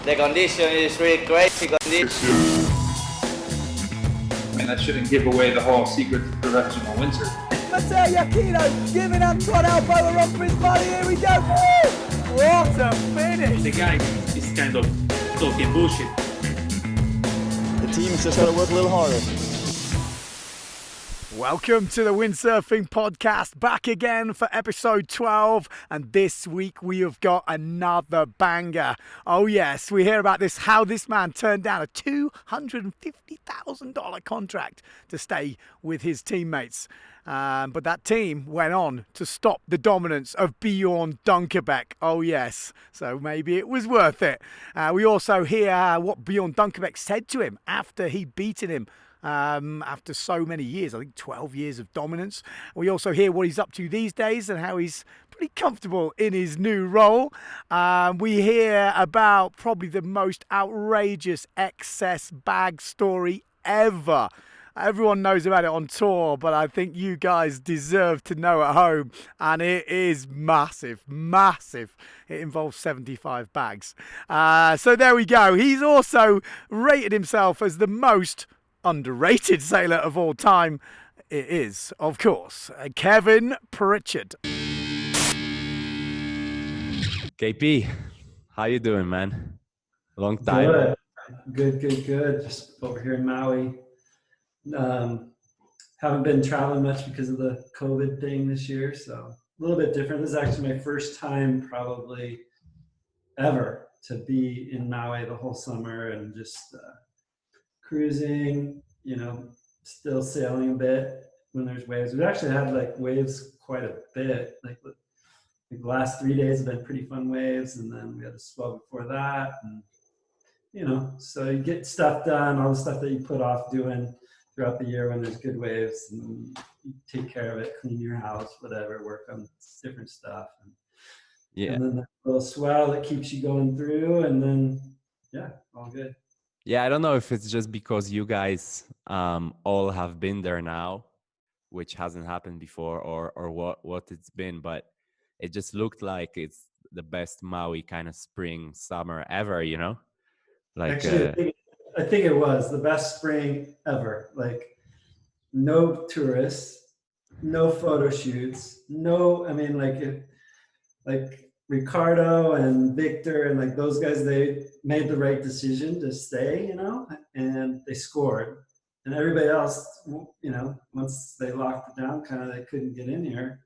The condition is really crazy condition. I mean, that shouldn't give away the whole secret to professional windsurfing. Matteo Aquino giving Antoine Elbow a run for his money. Here we go. Woo! What a finish. The guy is kind of talking bullshit. The team's just got to work a little harder. Welcome to the Windsurfing Podcast, back again for episode 12, and this week we have got another banger. Oh yes, we hear about this, how this man turned down a $250,000 contract to stay with his teammates. But that team went on to stop the dominance of Bjorn Dunkerbeck. Oh yes, so maybe it was worth it. We also hear what Bjorn Dunkerbeck said to him after he'd beaten him. After so many years, I think 12 years of dominance. We also hear what he's up to these days and how he's pretty comfortable in his new role. We hear about probably the most outrageous excess bag story ever. Everyone knows about it on tour, but I think you guys deserve to know at home. And it is massive, massive. It involves 75 bags. So there we go. He's also rated himself as the most underrated sailor of all time. It is, of course, Kevin Pritchard. KP, how you doing, man? Long time. Good. Just over here in Maui. Haven't been traveling much because of the COVID thing this year, so a little bit different. This is actually my first time probably ever to be in Maui the whole summer and just cruising, still sailing a bit when there's waves. We've actually had like waves quite a bit. Like the last 3 days have been pretty fun waves, and then we had a swell before that. And so you get stuff done, all the stuff that you put off doing throughout the year when there's good waves, and you take care of it, clean your house, whatever, work on different stuff. And then that little swell that keeps you going through, and then all good. Yeah, I don't know if it's just because you guys all have been there now, which hasn't happened before, or what it's been, but it just looked like it's the best Maui kind of spring, summer ever, Like, actually, I think it was the best spring ever. Like, no tourists, no photo shoots, like Ricardo and Victor and like those guys, they made the right decision to stay, and they scored. And everybody else, once they locked it down, they couldn't get in here.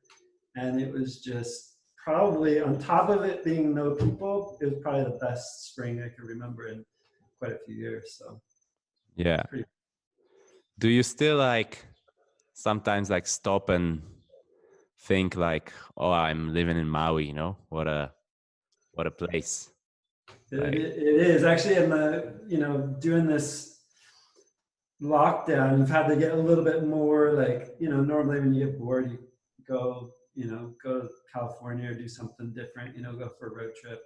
And it was just probably, on top of it being no people, it was probably the best spring I could remember in quite a few years. So yeah. Do you still sometimes stop and think oh, I'm living in Maui, what a place. It is actually in doing this lockdown, you've had to get a little bit more normally when you get bored, you go to California or do something different, go for a road trip.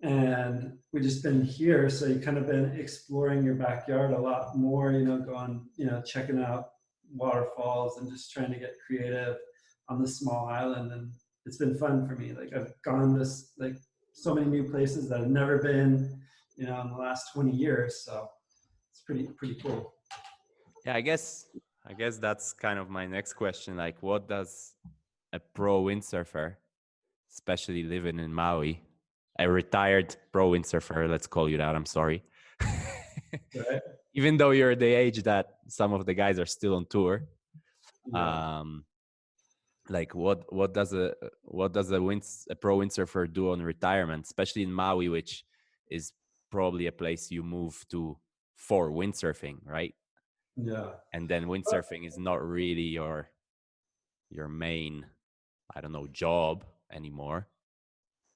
And we've just been here, so you kind of been exploring your backyard a lot more, going, checking out waterfalls and just trying to get creative on this small island. And it's been fun for me. I've gone to so many new places that I've never been, in the last 20 years. So it's pretty cool. Yeah, I guess that's kind of my next question. What does a pro windsurfer, especially living in Maui, a retired pro windsurfer, let's call you that, I'm sorry. Right. Even though you're the age that some of the guys are still on tour. Yeah. What does a pro windsurfer do on retirement, especially in Maui, which is probably a place you move to for windsurfing, right? Yeah. And then windsurfing is not really your main, job anymore.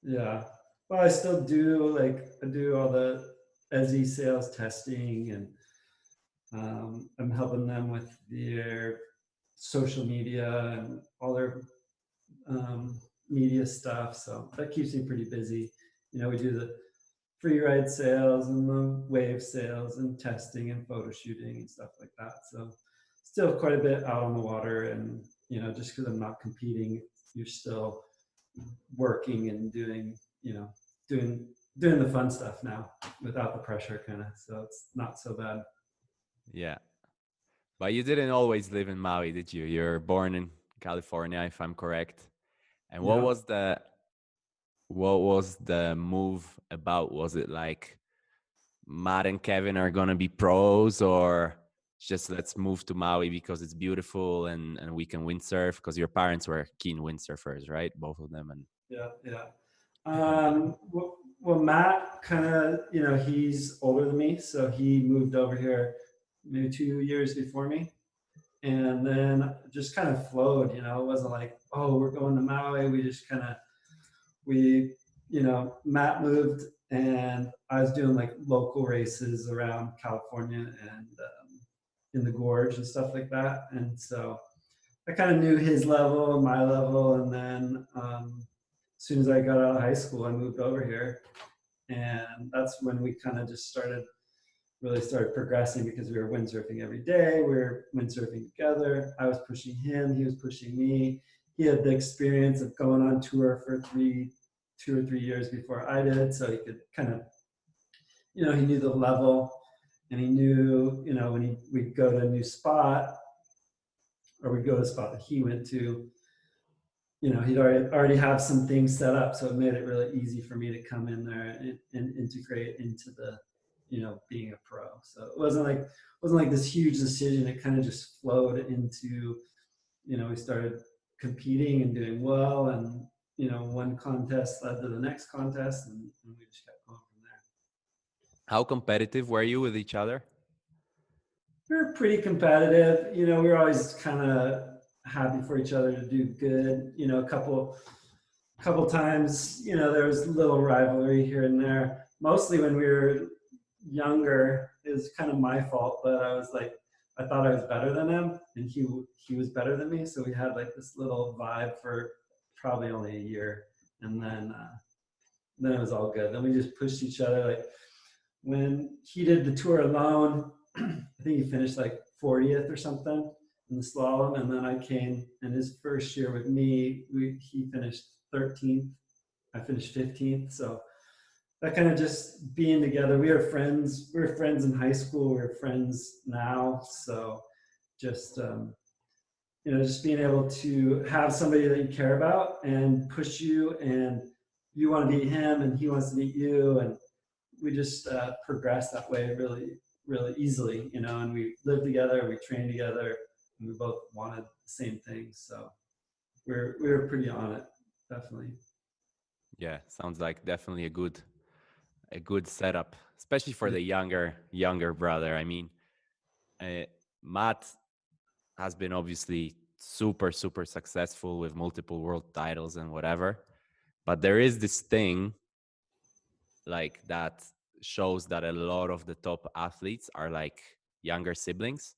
Yeah. Well, I still do I do all the ESI sales testing, and I'm helping them with their social media and all their media stuff. So that keeps me pretty busy. We do the free ride sales and the wave sales and testing and photo shooting and stuff like that. So still quite a bit out on the water and you know, just because I'm not competing, you're still working and doing, you know, doing the fun stuff now without the pressure kind of. So it's not so bad. Yeah. But you didn't always live in Maui, did you? You're born in California, if I'm correct. And Yeah. what was the move about? Was it like Matt and Kevin are gonna be pros, or just let's move to Maui because it's beautiful and we can windsurf? Because your parents were keen windsurfers, right? Both of them. And Yeah. Well, Matt kind of, you know, he's older than me, so he moved over here maybe 2 years before me, and then just kind of flowed. You know, it wasn't like, oh, we're going to Maui. We just kind of you know, Matt moved, and I was doing like local races around California and in the gorge and stuff like that, and so I kind of knew his level and my level, and then as soon as I got out of high school, I moved over here, and that's when we kind of just really started progressing because we were windsurfing every day. We were windsurfing together. I was pushing him, he was pushing me. He had the experience of going on tour for 2 or 3 years before I did, so he could kind of, you know, he knew the level, and he knew, you know, when we'd go to a new spot, or we'd go to a spot that he went to, you know, he'd already have some things set up, so it made it really easy for me to come in there and integrate into the, you know, being a pro. So it wasn't like this huge decision. It kind of just flowed into, you know, we started competing and doing well, and you know, one contest led to the next contest, and we just kept going from there. how competitive were you with each other? We were pretty competitive. You know, we were always kind of happy for each other to do good. You know, a couple times, you know, there was a little rivalry here and there. Mostly when we were younger, it was kind of my fault, but I was like, I thought I was better than him, and he was better than me. So we had like this little vibe for probably only a year, and then it was all good. Then we just pushed each other. Like when he did the tour alone, I think he finished like 40th or something in the slalom, and then I came, and his first year with me, he finished 13th. I finished 15th. So that kind of just being together. We were friends. We were friends in high school. We're friends now. So just you know, just being able to have somebody that you care about and push you, and you want to beat him and he wants to beat you, and we just progress that way really easily, you know, and we live together, we train together, and we both wanted the same things. So we were pretty on it, definitely. Yeah, sounds like definitely a good setup, especially for the younger brother. I mean, Matt has been obviously super successful with multiple world titles and whatever, but there is this thing like that shows that a lot of the top athletes are like younger siblings,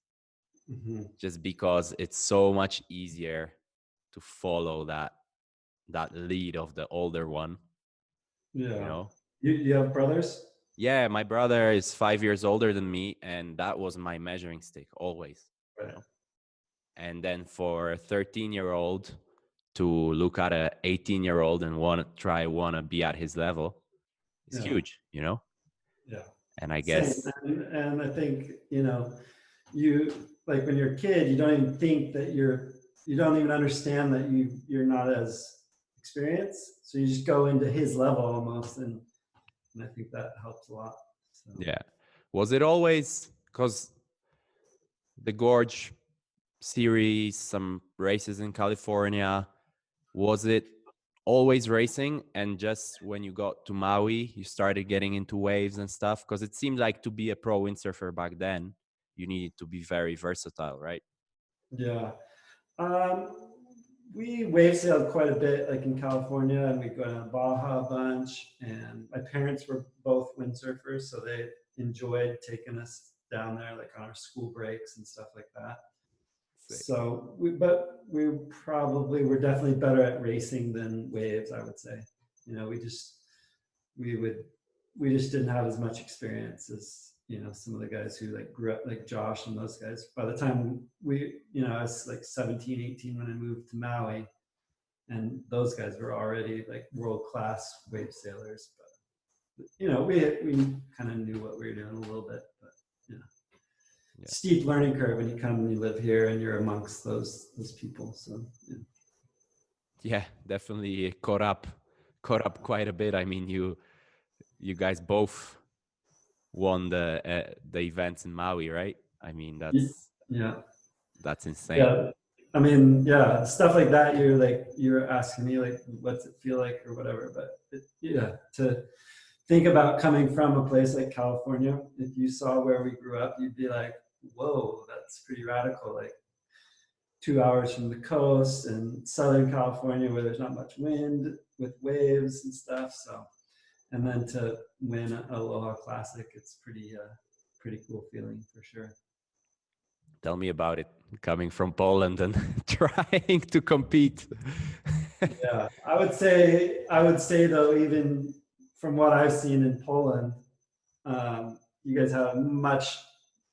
just because it's so much easier to follow that lead of the older one. Yeah. You know, You have brothers? yeah, my brother is 5 years older than me, and that was my measuring stick always. Right. You know? And then for a 13-year-old to look at a 18-year-old and want to be at his level is huge, you know? Yeah. And I guess, and I think, you know, you, like when you're a kid, you don't even think that you don't even understand that you're not as experienced. So you just go into his level almost. And I think that helps a lot. So. yeah. Was it always, because the Gorge series, some races in California, was it always racing, and just when you got to Maui you started getting into waves and stuff? Because it seemed like to be a pro windsurfer back then you needed to be very versatile, right? Yeah. We wave sailed quite a bit, like in California, and we go to Baja a bunch, and my parents were both windsurfers, so they enjoyed taking us down there like on our school breaks and stuff like that. So we probably were definitely better at racing than waves, I would say. You know, we just didn't have as much experience as, some of the guys who like grew up, like Josh and those guys. By the time I was like 17, 18 when I moved to Maui, and those guys were already like world-class wave sailors. But we kind of knew what we were doing a little bit, but steep learning curve when you come and you live here and you're amongst those people. So yeah, definitely caught up quite a bit. I mean, you guys both won the events in Maui, right? I mean, that's insane. Yeah, I mean, stuff like that. You're asking me like, what's it feel like or whatever. But to think about coming from a place like California, if you saw where we grew up, you'd be like, whoa, that's pretty radical. Like 2 hours from the coast in Southern California where there's not much wind with waves and stuff. So, and then to win an Aloha Classic, it's pretty cool feeling for sure. Tell me about it, coming from Poland and trying to compete. Yeah, I would say though, even from what I've seen in Poland, you guys have a much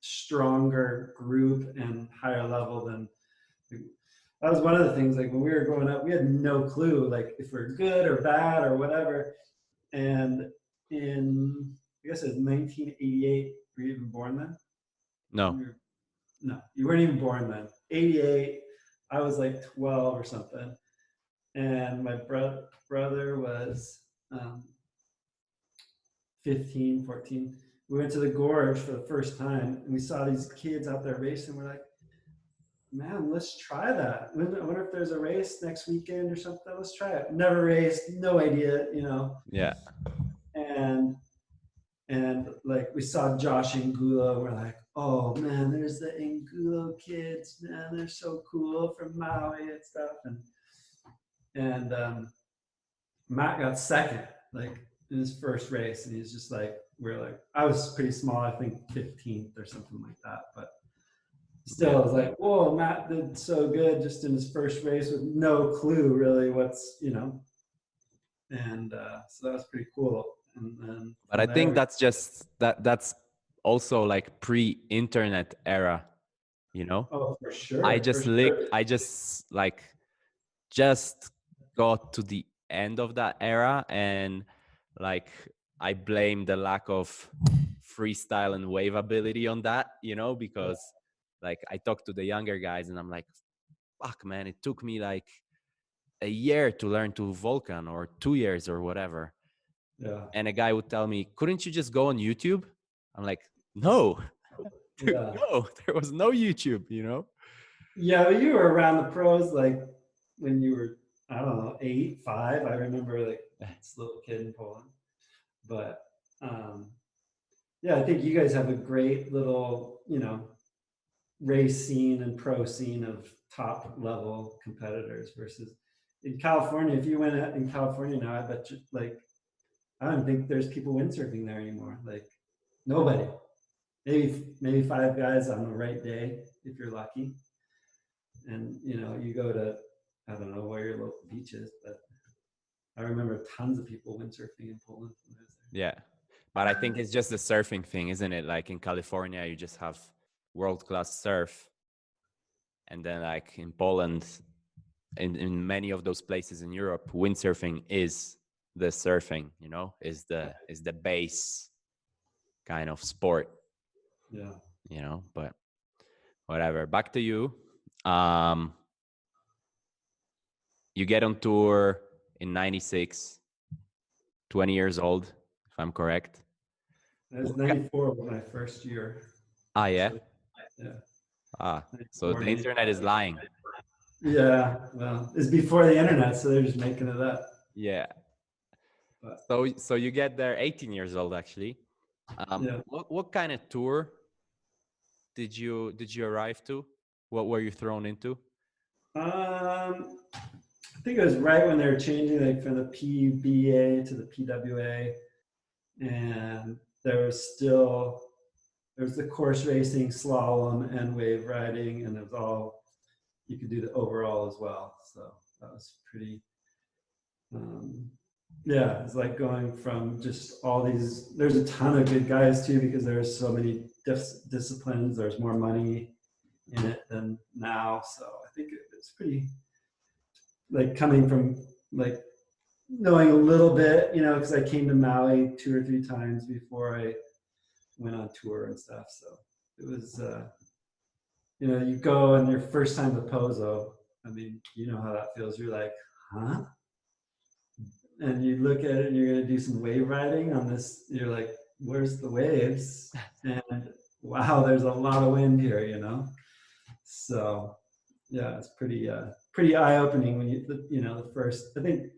stronger group and higher level than. That was one of the things, like when we were growing up, we had no clue like if we're good or bad or whatever. And in, I guess it was 1988, were you even born then? No, you weren't even born then. 88, I was like 12 or something. And my brother was 15, 14. We went to the gorge for the first time and we saw these kids out there racing. We're like, man, let's try that. I wonder if there's a race next weekend or something. Let's try it. Never raced, no idea, Yeah. And like we saw Josh Angulo. We're like, oh man, there's the Angulo kids, man. They're so cool from Maui and stuff. And Matt got second, like in his first race, and he's just like, I was pretty small, I think 15th or something like that, but still, I was like, whoa, Matt did so good just in his first race with no clue really what's, and so that was pretty cool. And then, but I think that's just that's also like pre-internet era, Oh, for sure. I just got to the end of that era, and like I blame the lack of freestyle and wave ability on that, because like I talk to the younger guys and I'm like, fuck man, it took me like a year to learn to Vulcan or 2 years or whatever. Yeah. And a guy would tell me, couldn't you just go on YouTube? I'm like, no. Dude, no, there was no YouTube, Yeah, but you were around the pros like when you were, I don't know, 8, 5. I remember like this little kid in Poland. But I think you guys have a great little, race scene and pro scene of top level competitors versus in California. If you went out in California now, I bet you, like, I don't think there's people windsurfing there anymore. Like nobody. Maybe 5 guys on the right day if you're lucky. And you go to, I don't know where your local beach is, but I remember tons of people windsurfing in Poland when I was there. Yeah, but I think it's just the surfing thing, isn't it? Like in California, you just have world-class surf, and then like in Poland, in many of those places in Europe, windsurfing is the surfing, is the base kind of sport. Yeah. But whatever. Back to you. You get on tour in 96, 20 years old, if I'm correct. That was 94 was my first year. Ah, yeah? Yeah. So the internet is lying. Yeah, well, it's before the internet, so they're just making it up. Yeah. But, So you get there 18 years old, actually. What kind of tour did you arrive to? What were you thrown into? I think it was right when they were changing, like from the PBA to the PWA, and there was the course racing, slalom, and wave riding, and it was all, you could do the overall as well. So that was pretty yeah, it's like going from just all these, there's a ton of good guys too, because there's so many disciplines, there's more money in it than now. So I think it's pretty, like coming from like knowing a little bit, you know, because I came to Maui 2 or 3 times before I went on tour and stuff. So it was, you know, you go and your first time to Pozo, I mean, you know how that feels. You're like, huh? And you look at it and you're going to do some wave riding on this. You're like, where's the waves? And wow, there's a lot of wind here, you know? So yeah, it's pretty, pretty eye-opening when you know, the first, I think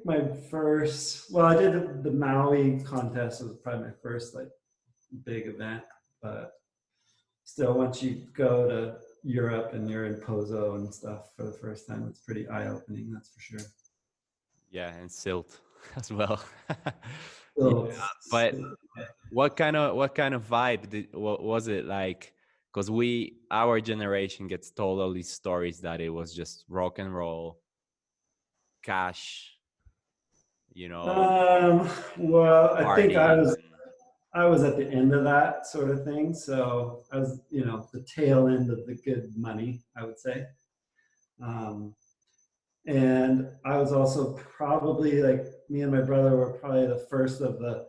my first, well, I did the Maui contest was probably my first like big event, but still once you go to Europe and you're in Pozo and stuff for the first time, it's pretty eye-opening, that's for sure. Yeah, and silt as well. So, Yeah, but what kind of vibe was it like? Because our generation gets told all these stories that it was just rock and roll, cash, you know, well, I think partying. I was at the end of that sort of thing. So I was, you know, the tail end of the good money, I would say. And I was also probably like, me and my brother were probably the first of the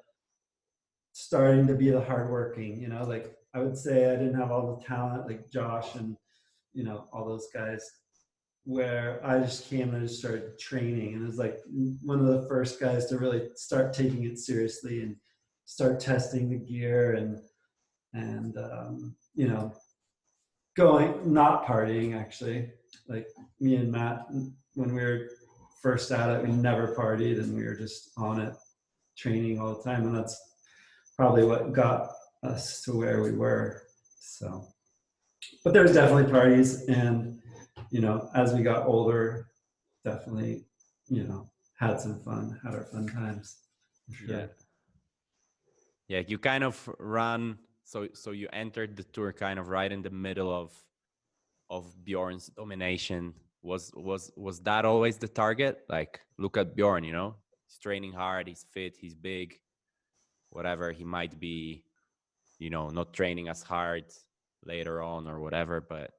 starting to be the hardworking, you know, like I would say I didn't have all the talent like Josh and, you know, all those guys, where I just came and I just started training, and it was like one of the first guys to really start taking it seriously and start testing the gear and you know, not partying actually. Like me and Matt, when we were first at it, we never partied and we were just on it training all the time, and that's probably what got us to where we were. So, but there's definitely parties, and you know, as we got older, definitely, you know, had our fun times. Sure. Yeah. Yeah, you kind of run, so you entered the tour kind of right in the middle of Bjorn's domination. Was that always the target? Like, look at Bjorn, you know, he's training hard, he's fit, he's big, whatever. He might be, you know, not training as hard later on or whatever, but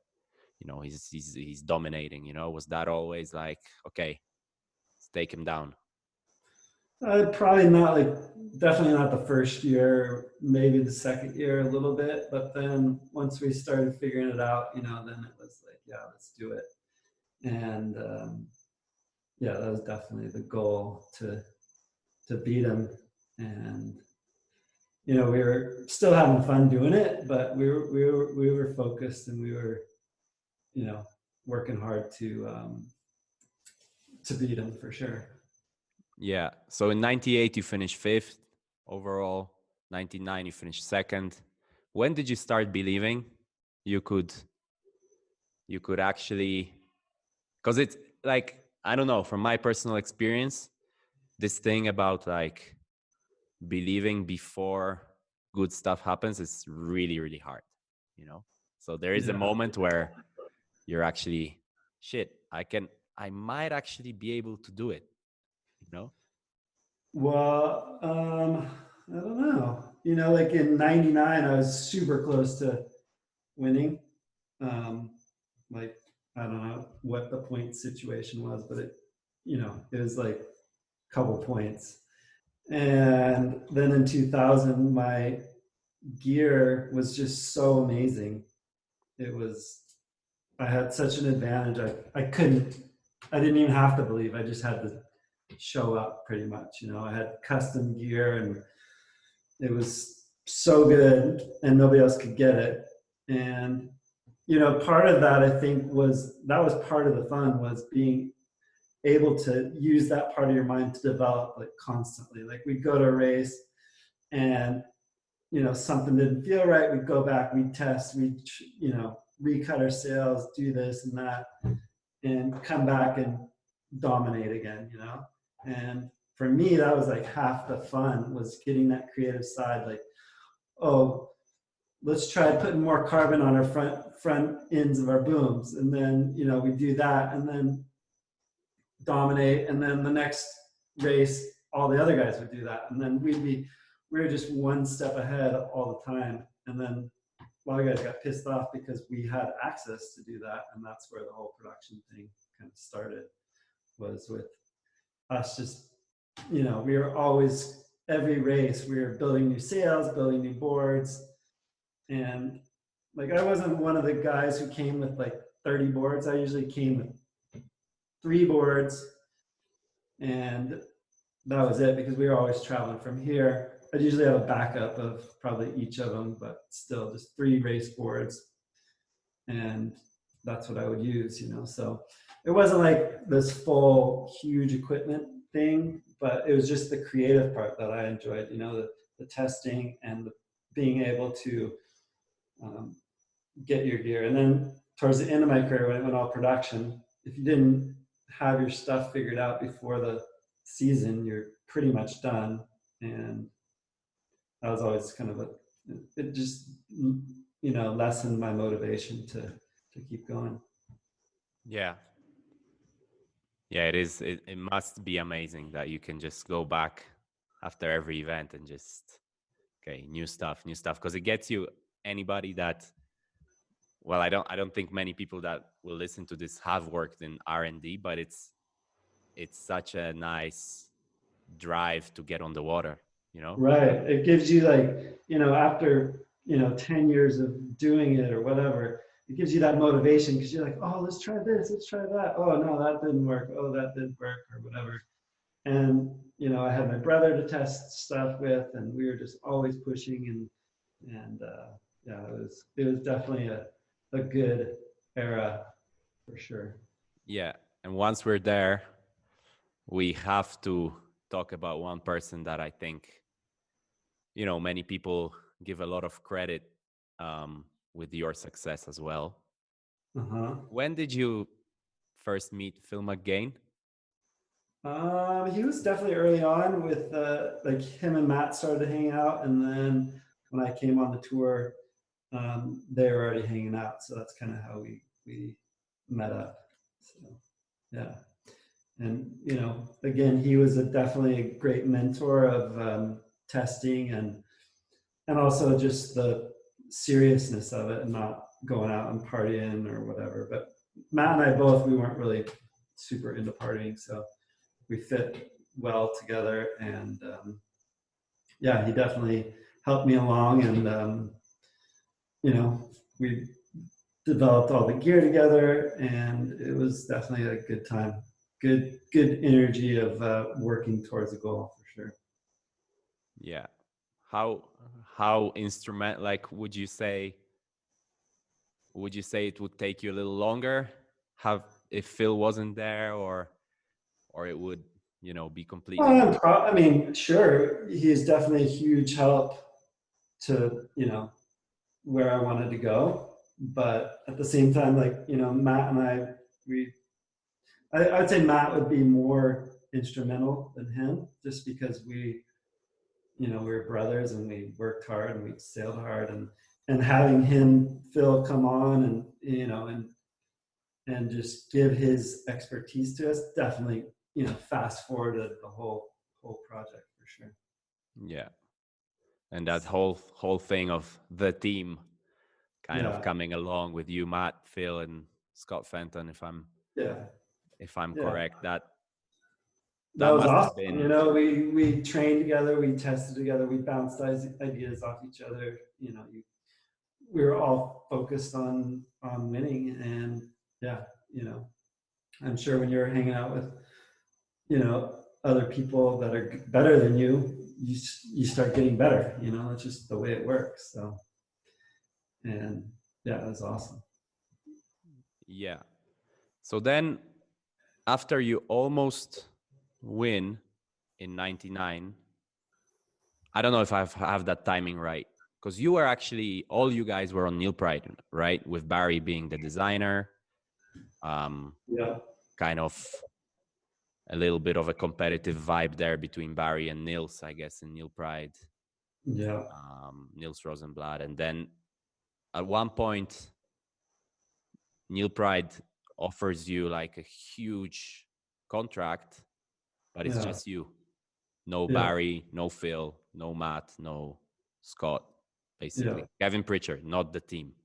you know, he's dominating, you know. Was that always like, okay, let's take him down? Probably not, like definitely not the first year, maybe the second year a little bit, but then once we started figuring it out, you know, then it was like, yeah, let's do it. And yeah, that was definitely the goal, to beat him. And you know, we were still having fun doing it, but we were focused, and we were, you know, working hard to beat him for sure. Yeah. So in 98, you finished 5th overall. 99, you finished 2nd. When did you start believing you could actually, because it's like, I don't know, from my personal experience, this thing about like believing before good stuff happens is really, really hard, you know? So there is a moment where you're actually, shit, I might actually be able to do it, you know? Well, I don't know. You know, like in '99, I was super close to winning. Like, I don't know what the point situation was, but it, you know, it was like a couple points. And then in 2000, my gear was just so amazing. I had such an advantage. I didn't even have to believe. I just had to show up pretty much. You know, I had custom gear and it was so good and nobody else could get it. And, you know, part of that, I think, was part of the fun, was being able to use that part of your mind to develop like constantly. Like we'd go to a race and, you know, something didn't feel right. We'd go back, we'd test, we'd, you know, recut our sails, do this and that, and come back and dominate again, you know? And for me, that was like half the fun, was getting that creative side. Like, oh, let's try putting more carbon on our front ends of our booms. And then, you know, we do that. And then dominate, and then the next race, all the other guys would do that, and then we were just one step ahead all the time. And then a lot of guys got pissed off because we had access to do that, and that's where the whole production thing kind of started, was with us just, we were always, every race, we were building new sails, building new boards. And like, I wasn't one of the guys who came with like 30 boards. I usually came with 3 boards, and that was it, because we were always traveling from here. I'd usually have a backup of probably each of them, but still just 3 race boards. And that's what I would use, so it wasn't like this full huge equipment thing, but it was just the creative part that I enjoyed, the testing and being able to get your gear. And then towards the end of my career, when it went all production, if you didn't have your stuff figured out before the season, you're pretty much done. And that was always kind of it just, lessened my motivation to keep going. Yeah. Yeah, it is. It must be amazing that you can just go back after every event and just, okay, new stuff. Because it gets you, anybody that, well, I don't think many people that will listen to this have worked in R&D, but it's such a nice drive to get on the water, Right. It gives you like, after, 10 years of doing it or whatever, it gives you that motivation, because you're like, oh, let's try this, let's try that. Oh, no, that didn't work. Oh, that did work, or whatever. And, I had my brother to test stuff with, and we were just always pushing, and yeah, it was definitely a good era for sure. Yeah. And once we're there, we have to talk about one person that I think, many people give a lot of credit with your success as well. Uh-huh. When did you first meet Phil McGain? He was definitely early on with like him and Matt started to hang out, and then when I came on the tour, they were already hanging out. So that's kind of how we met up. So yeah, and again, he was definitely a great mentor of testing and also just the seriousness of it and not going out and partying or whatever. But Matt and I both, we weren't really super into partying, so we fit well together. And yeah, he definitely helped me along, and we developed all the gear together, and it was definitely a good time. Good energy of working towards a goal, for sure. Yeah. How instrument, like, would you say it would take you a little longer if Phil wasn't there, or it would, be completely I mean, sure, he's definitely a huge help to, where I wanted to go. But at the same time, like, Matt and I would say Matt would be more instrumental than him, just because we were brothers and we worked hard and we sailed hard, and having Phil come on and just give his expertise to us definitely, fast forwarded the whole project, for sure. Yeah. And that whole thing of the team kind of coming along with you, Matt, Phil, and Scott Fenton, if I'm correct, that was must awesome. have been... we trained together, we tested together, we bounced ideas off each other. We were all focused on winning, and yeah, I'm sure when you're hanging out with other people that are better than you start getting better. It's just the way it works. So, and yeah, it was awesome. Yeah. So then, after you almost win in '99, I don't know if I have that timing right, because you were actually, all you guys were on Neil Pride, right? With Barry being the designer. Kind of a little bit of a competitive vibe there between Barry and Nils, I guess, in Neil Pride. Yeah. Nils Rosenblatt. And then at one point, Neil Pride offers you like a huge contract, but it's Yeah. just you. No Yeah. Barry, no Phil, no Matt, no Scott, basically. Yeah. Kevin Pritchard, not the team.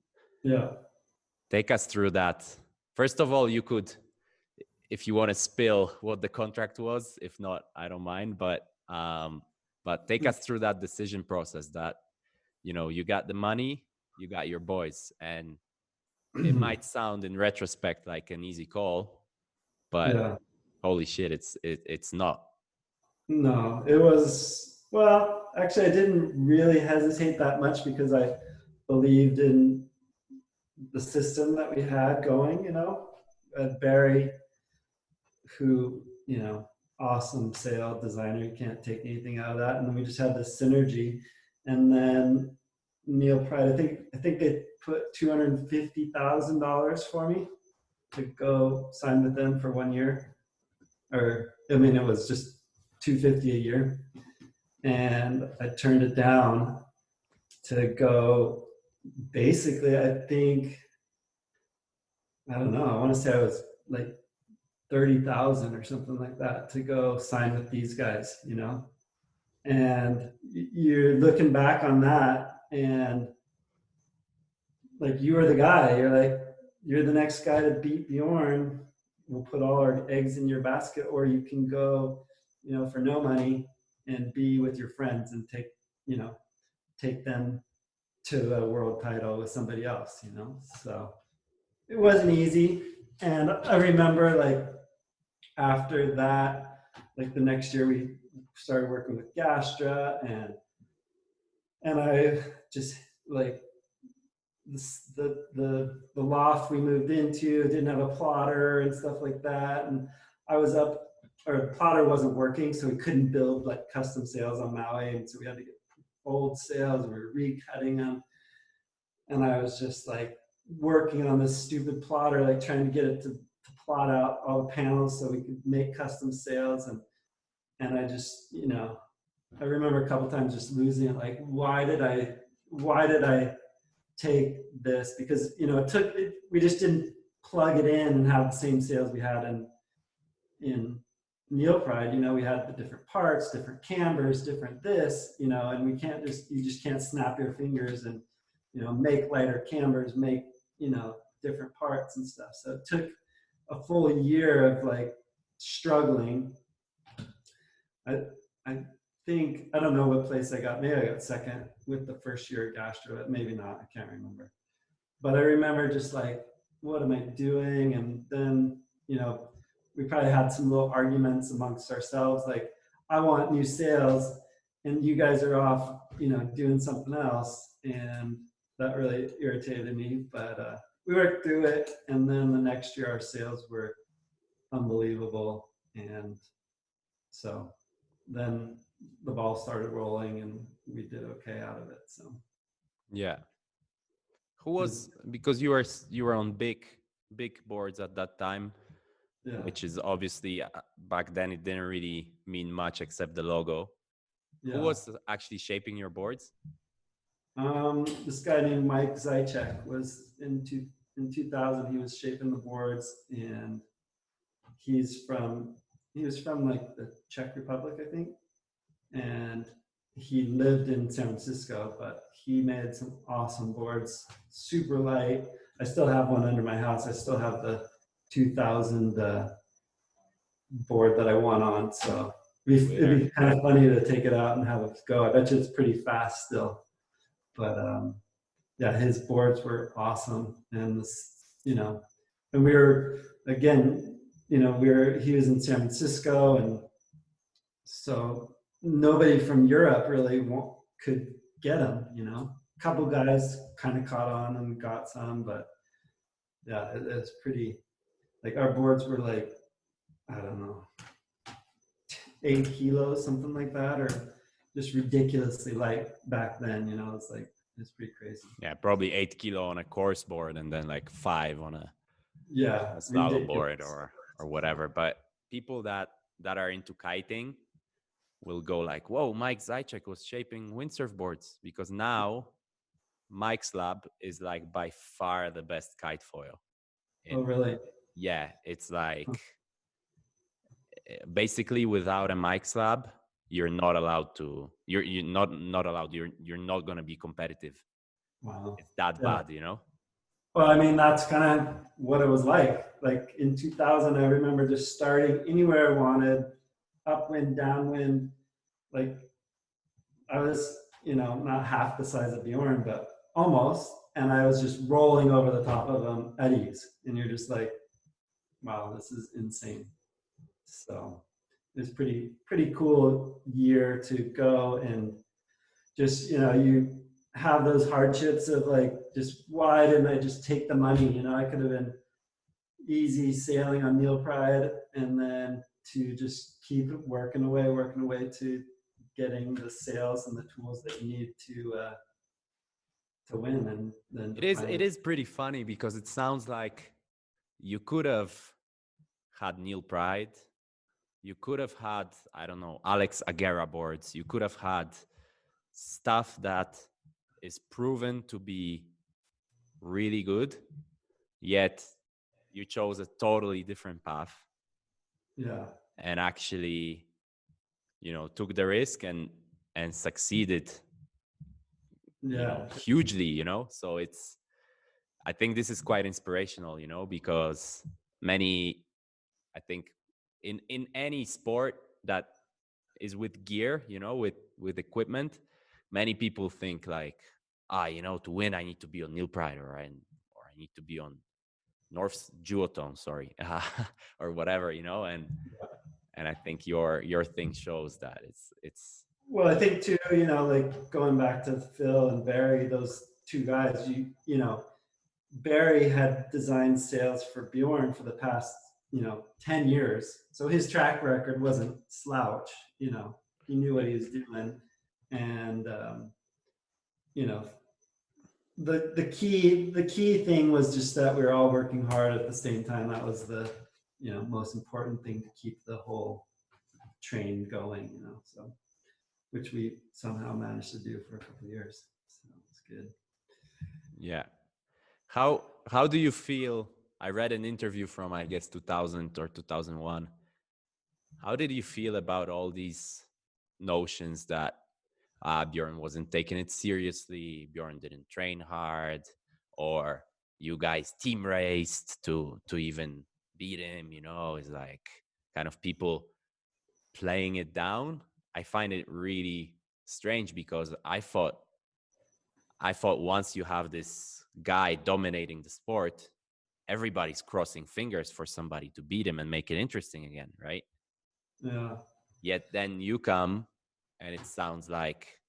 Yeah. Take us through that. First of all, you could, if you want to spill what the contract was. If not, I don't mind. But take us through that decision process. That, you know, you got the money, you got your boys, and it might sound in retrospect like an easy call, but Yeah. holy shit, it's not. No, it was, well, actually, I didn't really hesitate that much because I believed in the system that we had going, you know. Barry, who, you know, awesome sail designer, you can't take anything out of that. And then we just had this synergy. And then Neil Pride, I think they put $250,000 for me to go sign with them for 1 year. Or, I mean, it was just $250 a year. And I turned it down to go, basically, I think, I don't know, I want to say I was like 30,000 or something like that to go sign with these guys, you know. And you're looking back on that, and like, you were the guy. You're like, you're the next guy to beat Bjorn. We'll put all our eggs in your basket, or you can go, you know, for no money and be with your friends and take, you know, take them to a world title with somebody else, you know. So it wasn't easy. And I remember, like, after that, like the next year we started working with Gastra, and I just, like, the loft we moved into didn't have a plotter and stuff like that, and I was up, or the plotter wasn't working, so we couldn't build like custom sails on Maui, and so we had to get old sails and we were recutting them, and I was just like working on this stupid plotter, like trying to get it to plot out all the panels so we could make custom sails, and I just, you know, I remember a couple times just losing it, like, why did I take this? Because, you know, we just didn't plug it in and have the same sails we had in Neil Pride. You know, we had the different parts, different cambers, different this, you know, and you just can't snap your fingers and, you know, make lighter cambers, make, you know, different parts and stuff. So it took a full year of like struggling. I think, I don't know what place I got. Maybe I got second with the first year at Gastro, but maybe not. I can't remember. But I remember just like, what am I doing? And then, you know, we probably had some little arguments amongst ourselves, like, I want new sails and you guys are off, you know, doing something else. And that really irritated me, but we worked through it. And then the next year our sales were unbelievable. And so then the ball started rolling and we did okay out of it. So Yeah. Who was, because you were on big boards at that time, yeah. which is obviously back then it didn't really mean much except the logo. Yeah. Who was actually shaping your boards? This guy named Mike Zychek was in 2000. He was shaping the boards, and he was from like the Czech Republic, I think, and he lived in San Francisco, but he made some awesome boards, super light. I still have one under my house. I still have the 2000 board that I won on. So it'd be kind of funny to take it out and have it go. I bet you it's pretty fast still. But yeah, his boards were awesome. And this, you know, and we were, again, you know, he was in San Francisco, and so nobody from Europe really could get him, you know. A couple guys kind of caught on and got some, but yeah, it's pretty, like, our boards were like, I don't know, 8 kilos, something like that, or just ridiculously light back then, you know. It's like, it's pretty crazy. Yeah, probably 8 kilo on a course board and then like 5 on a slalom board or whatever. But people that are into kiting will go like, whoa, Mike Zychek was shaping windsurf boards, because now Mike's lab is like by far the best kite foil. Oh, really? Yeah, it's like basically without a mic slab, you're not allowed to. You're not allowed. You're not gonna be competitive. Wow. It's that Yeah. bad, you know. Well, I mean, that's kind of what it was like. Like in 2000, I remember just starting anywhere I wanted, upwind, downwind. Like I was, not half the size of Bjorn, but almost. And I was just rolling over the top of them at ease. And you're just like, wow, this is insane. So it was pretty cool year to go and just, you have those hardships of like, just why didn't I just take the money? I could have been easy sailing on Neil Pride, and then to just keep working away to getting the sails and the tools that you need to win. And then It is pretty funny because it sounds like you could have had Neil Pride, you could have had, I don't know, Alex Aguera boards, you could have had stuff that is proven to be really good, yet you chose a totally different path. Yeah. And actually, took the risk and succeeded. Yeah. Hugely, so I think this is quite inspirational, because many, I think in any sport that is with gear, with equipment, many people think like, to win, I need to be on Neil Pride or I need to be on North's Duotone, sorry, or whatever, and I think your thing shows that it's. Well, I think too, like going back to Phil and Barry, those two guys, Barry had designed sails for Bjorn for the past, 10 years. So his track record wasn't slouch, he knew what he was doing. And, the key thing was just that we were all working hard at the same time. That was the, most important thing to keep the whole train going, so, which we somehow managed to do for a couple of years. So it's good. Yeah. How do you feel? I read an interview from, I guess, 2000 or 2001. How did you feel about all these notions that Bjorn wasn't taking it seriously, Bjorn didn't train hard, or you guys team raced to even beat him? It's like kind of people playing it down. I find it really strange because I thought once you have this guy dominating the sport, everybody's crossing fingers for somebody to beat him and make it interesting again, right? Yeah. Yet then you come and it sounds like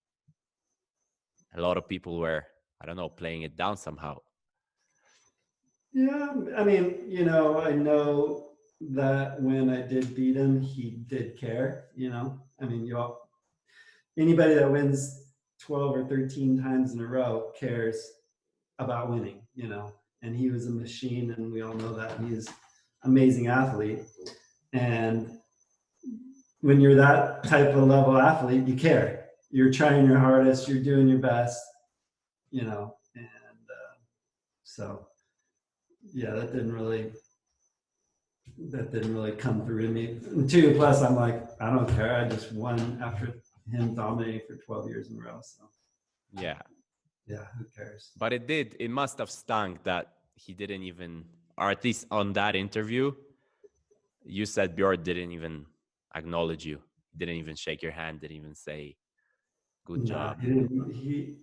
a lot of people were, I don't know, playing it down somehow. Yeah, I mean, I know that when I did beat him, he did care, I mean, anybody that wins 12 or 13 times in a row cares about winning, and he was a machine, and we all know that he's an amazing athlete. And when you're that type of level athlete, you care. You're trying your hardest, you're doing your best, and so yeah, that didn't really come through to me. And two, plus I'm like, I don't care. I just won after him dominating for 12 years in a row. So yeah, who cares? But it must have stung that he didn't even, or at least on that interview, you said Bjorn didn't even acknowledge you, didn't even shake your hand, didn't even say good job. He'd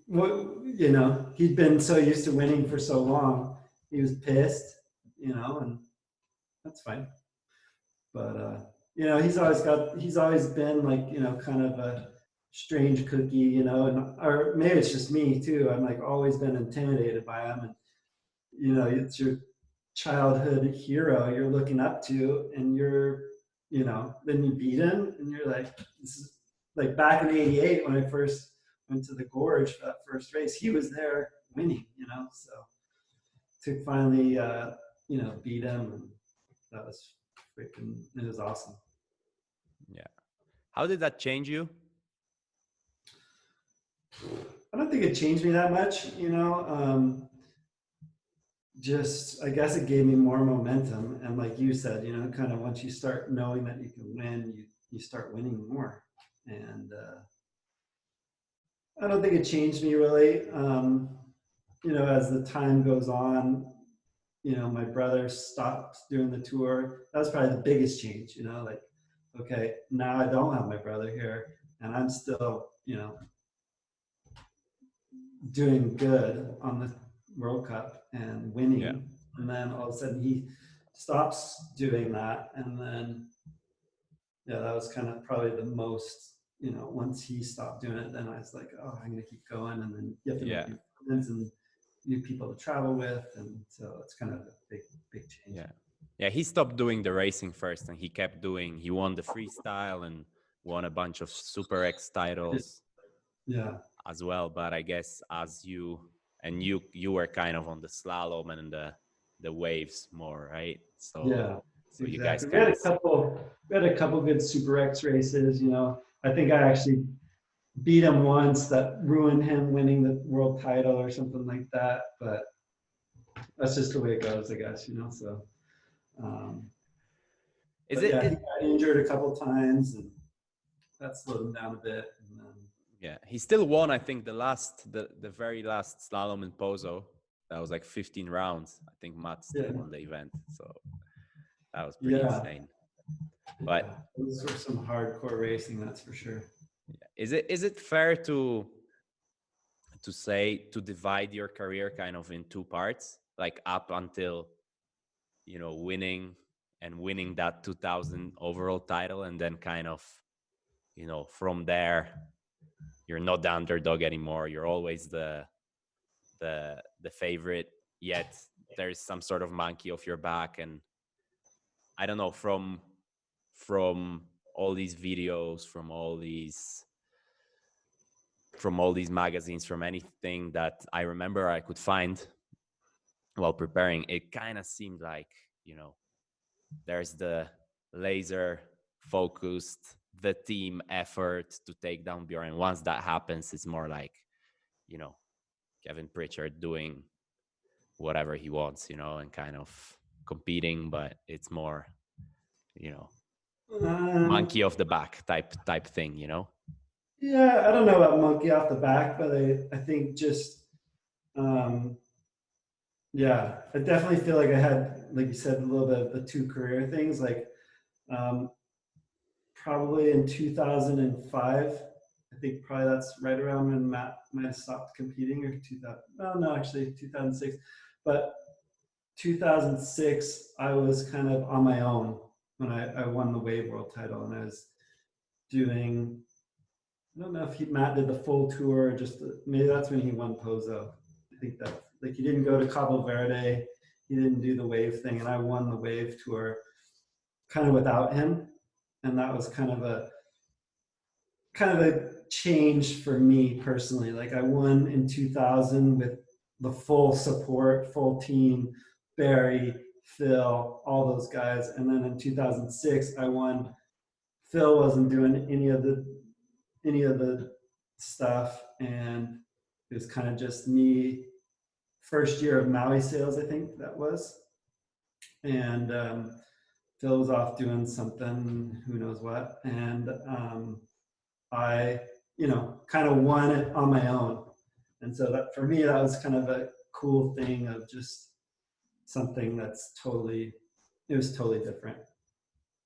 been so used to winning for so long, he was pissed, and that's fine. But he's always been like, kind of a strange cookie, or maybe it's just me too. I'm like always been intimidated by him, and it's your childhood hero you're looking up to, and then you beat him, and you're like, this is like back in '88 when I first went to the gorge for that first race. He was there winning, so to finally beat him, and that was it was awesome. Yeah. How did that change you? I don't think it changed me that much, just, I guess it gave me more momentum. And like you said, you know, kind of once you start knowing that you can win, you start winning more. And I don't think it changed me really. You know, as the time goes on, you know, my brother stopped doing the tour. That was probably the biggest change, you know, like, okay, now I don't have my brother here and I'm still, you know, doing good on the World Cup and winning. Yeah. And then all of a sudden he stops doing that. And then, yeah, that was kind of probably the most, you know, once he stopped doing it, then I was like, oh, I'm going to keep going. And then you have to make new friends and new people to travel with. And so it's kind of a big change. Yeah. Yeah. He stopped doing the racing first and he kept doing, he won the freestyle and won a bunch of Super X titles. Yeah. As well. But I guess as you were kind of on the slalom and the waves more, right? So yeah. So exactly. you guys We had a couple good Super X races, you know. I think I actually beat him once that ruined him winning the world title or something like that. But that's just the way it goes, I guess, you know. So he got injured a couple times and that slowed him down a bit. And then, yeah, he still won, I think, the very last slalom in Pozo. That was like 15 rounds. I think Matt still won the event. So that was pretty insane. But those were some hardcore racing, that's for sure. Is it fair to say, to divide your career kind of in two parts, like up until, you know, winning that 2000 overall title, and then kind of, you know, from there you're not the underdog anymore, you're always the favorite, yet there's some sort of monkey off your back? And I don't know, from all these videos, from all these magazines, from anything that I remember I could find while preparing, it kind of seemed like, you know, there's the laser focused, the team effort to take down Bjorn. Once that happens, it's more like, you know, Kevin Pritchard doing whatever he wants, you know, and kind of competing, but it's more, you know, monkey off the back type thing, you know? Yeah, I don't know about monkey off the back, but I think just, yeah, I definitely feel like I had, like you said, a little bit of the two career things. Like probably in 2005, I think probably that's right around when Matt might have stopped competing, or 2000. Well, no, actually 2006. But 2006, I was kind of on my own when I won the Wave World title, and I was doing, I don't know if Matt did the full tour, or just maybe that's when he won Pozo. I think that, like, he didn't go to Cabo Verde, he didn't do the Wave thing, and I won the Wave tour kind of without him, and that was kind of a change for me personally. Like, I won in 2000 with the full support, full team, Barry, Phil, all those guys, and then in 2006 I won. Phil wasn't doing any of the stuff, and it was kind of just me. First year of Maui sales, I think that was, and Phil was off doing something, who knows what, and I, you know, kind of won it on my own. And so that, for me, that was kind of a cool thing of just something that's totally, it was totally different.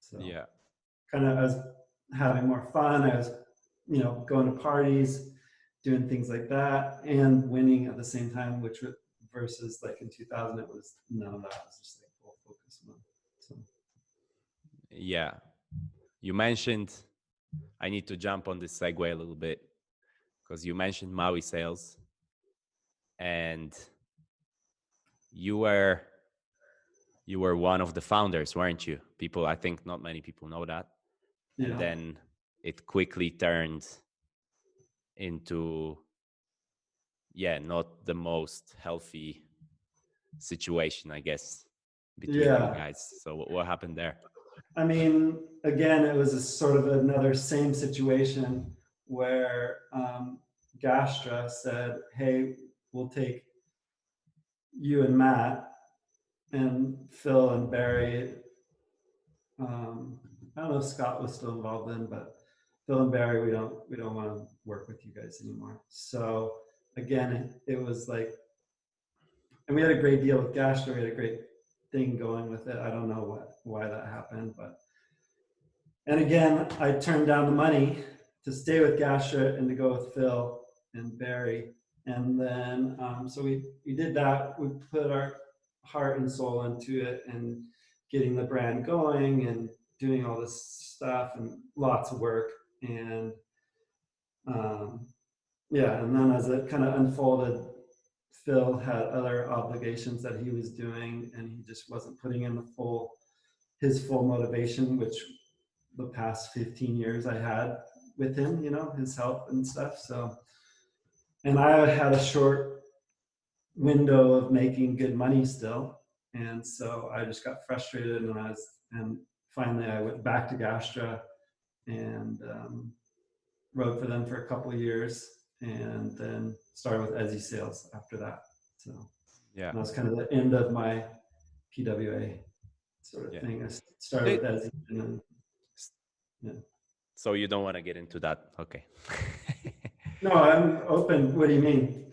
So yeah, kind of, I was having more fun. I was, you know, going to parties, doing things like that, and winning at the same time, which versus like in 2000, it was none of that. It was just like full focus on. So. Yeah. You mentioned, I need to jump on this segue a little bit, because you mentioned Maui sales, and you were one of the founders, weren't you? I think not many people know that. Yeah. And then it quickly turned into, not the most healthy situation, I guess, between you guys. So what happened there? I mean, again, it was a sort of another same situation where Gastra said, hey, we'll take you and Matt and Phil and Barry. I don't know if Scott was still involved then, but Phil and Barry, we don't want to work with you guys anymore. So again, it was like, and we had a great deal with Gastra. We had a great thing going with it. I don't know why that happened, but, and again, I turned down the money to stay with Gastra and to go with Phil and Barry. And then, so we did that. We put our heart and soul into it and getting the brand going and doing all this stuff and lots of work. And yeah, and then as it kind of unfolded, Phil had other obligations that he was doing, and he just wasn't putting in his full motivation, which the past 15 years I had with him, you know, his help and stuff. So, and I had a short window of making good money still. And so I just got frustrated, and finally I went back to Gastra and rode for them for a couple of years, and then started with Ezzy Sales after that. So Yeah. that was kind of the end of my PWA sort of thing. I started with Ezzy, and then, yeah. So you don't want to get into that? Okay. No, I'm open. What do you mean?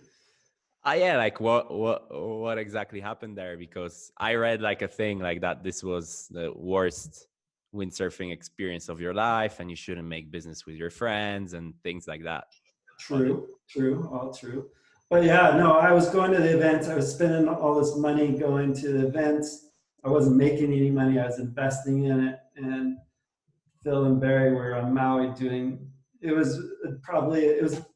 Yeah, like what exactly happened there? Because I read like a thing like that this was the worst windsurfing experience of your life, and you shouldn't make business with your friends and things like that. True, all true. But yeah, no, I was going to the events. I was spending all this money going to the events. I wasn't making any money. I was investing in it. And Phil and Barry were on Maui it was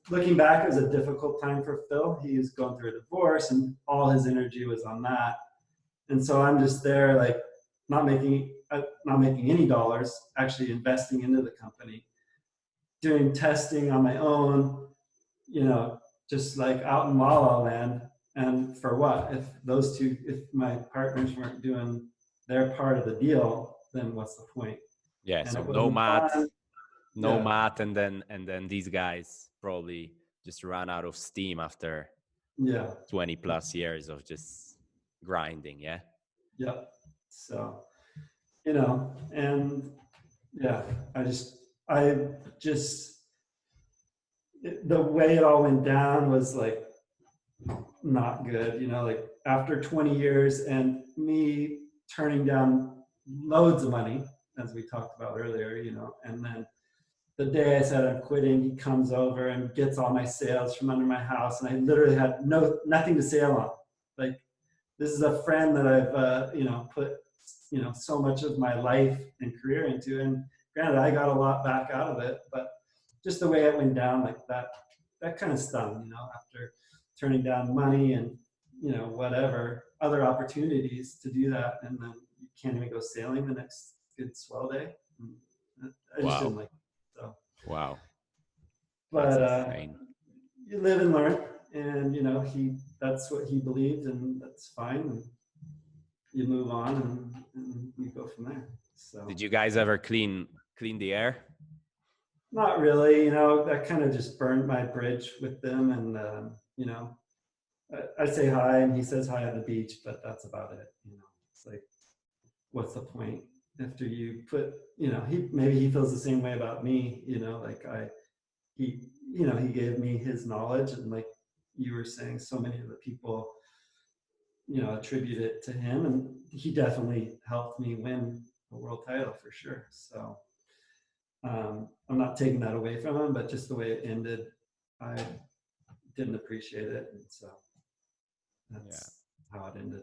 looking back, it was a difficult time for Phil. He was going through a divorce and all his energy was on that. And so I'm just there, like, not making any dollars, actually investing into the company, doing testing on my own, you know, just like out in La La Land. And for what? If my partners weren't doing their part of the deal, then what's the point? Yeah, And so it no wasn't fun. math, and then these guys probably just ran out of steam after 20 plus years of just grinding. Yeah. So, you know, and yeah, the way it all went down was like not good, you know, like after 20 years and me turning down loads of money, as we talked about earlier, you know, and then the day I said I'm quitting, he comes over and gets all my sails from under my house, and I literally had nothing to sail on. Like, this is a friend that I've you know, put, you know, so much of my life and career into, and granted I got a lot back out of it, but just the way it went down, like that kind of stung, you know, after turning down money and, you know, whatever other opportunities to do that, and then you can't even go sailing the next good swell day. I just didn't like it. So. Wow. But you live and learn, and you know, that's what he believed, and that's fine. And you move on, and you go from there. So did you guys ever clean the air? Not really, you know, that kind of just burned my bridge with them. And you know, I say hi and he says hi at the beach, but that's about it. You know, it's like, what's the point after you put, you know, maybe he feels the same way about me, you know, like he gave me his knowledge, and like you were saying, so many of the people, you know, attribute it to him, and he definitely helped me win a world title for sure. So I'm not taking that away from him, but just the way it ended, I didn't appreciate it, and so that's how it ended.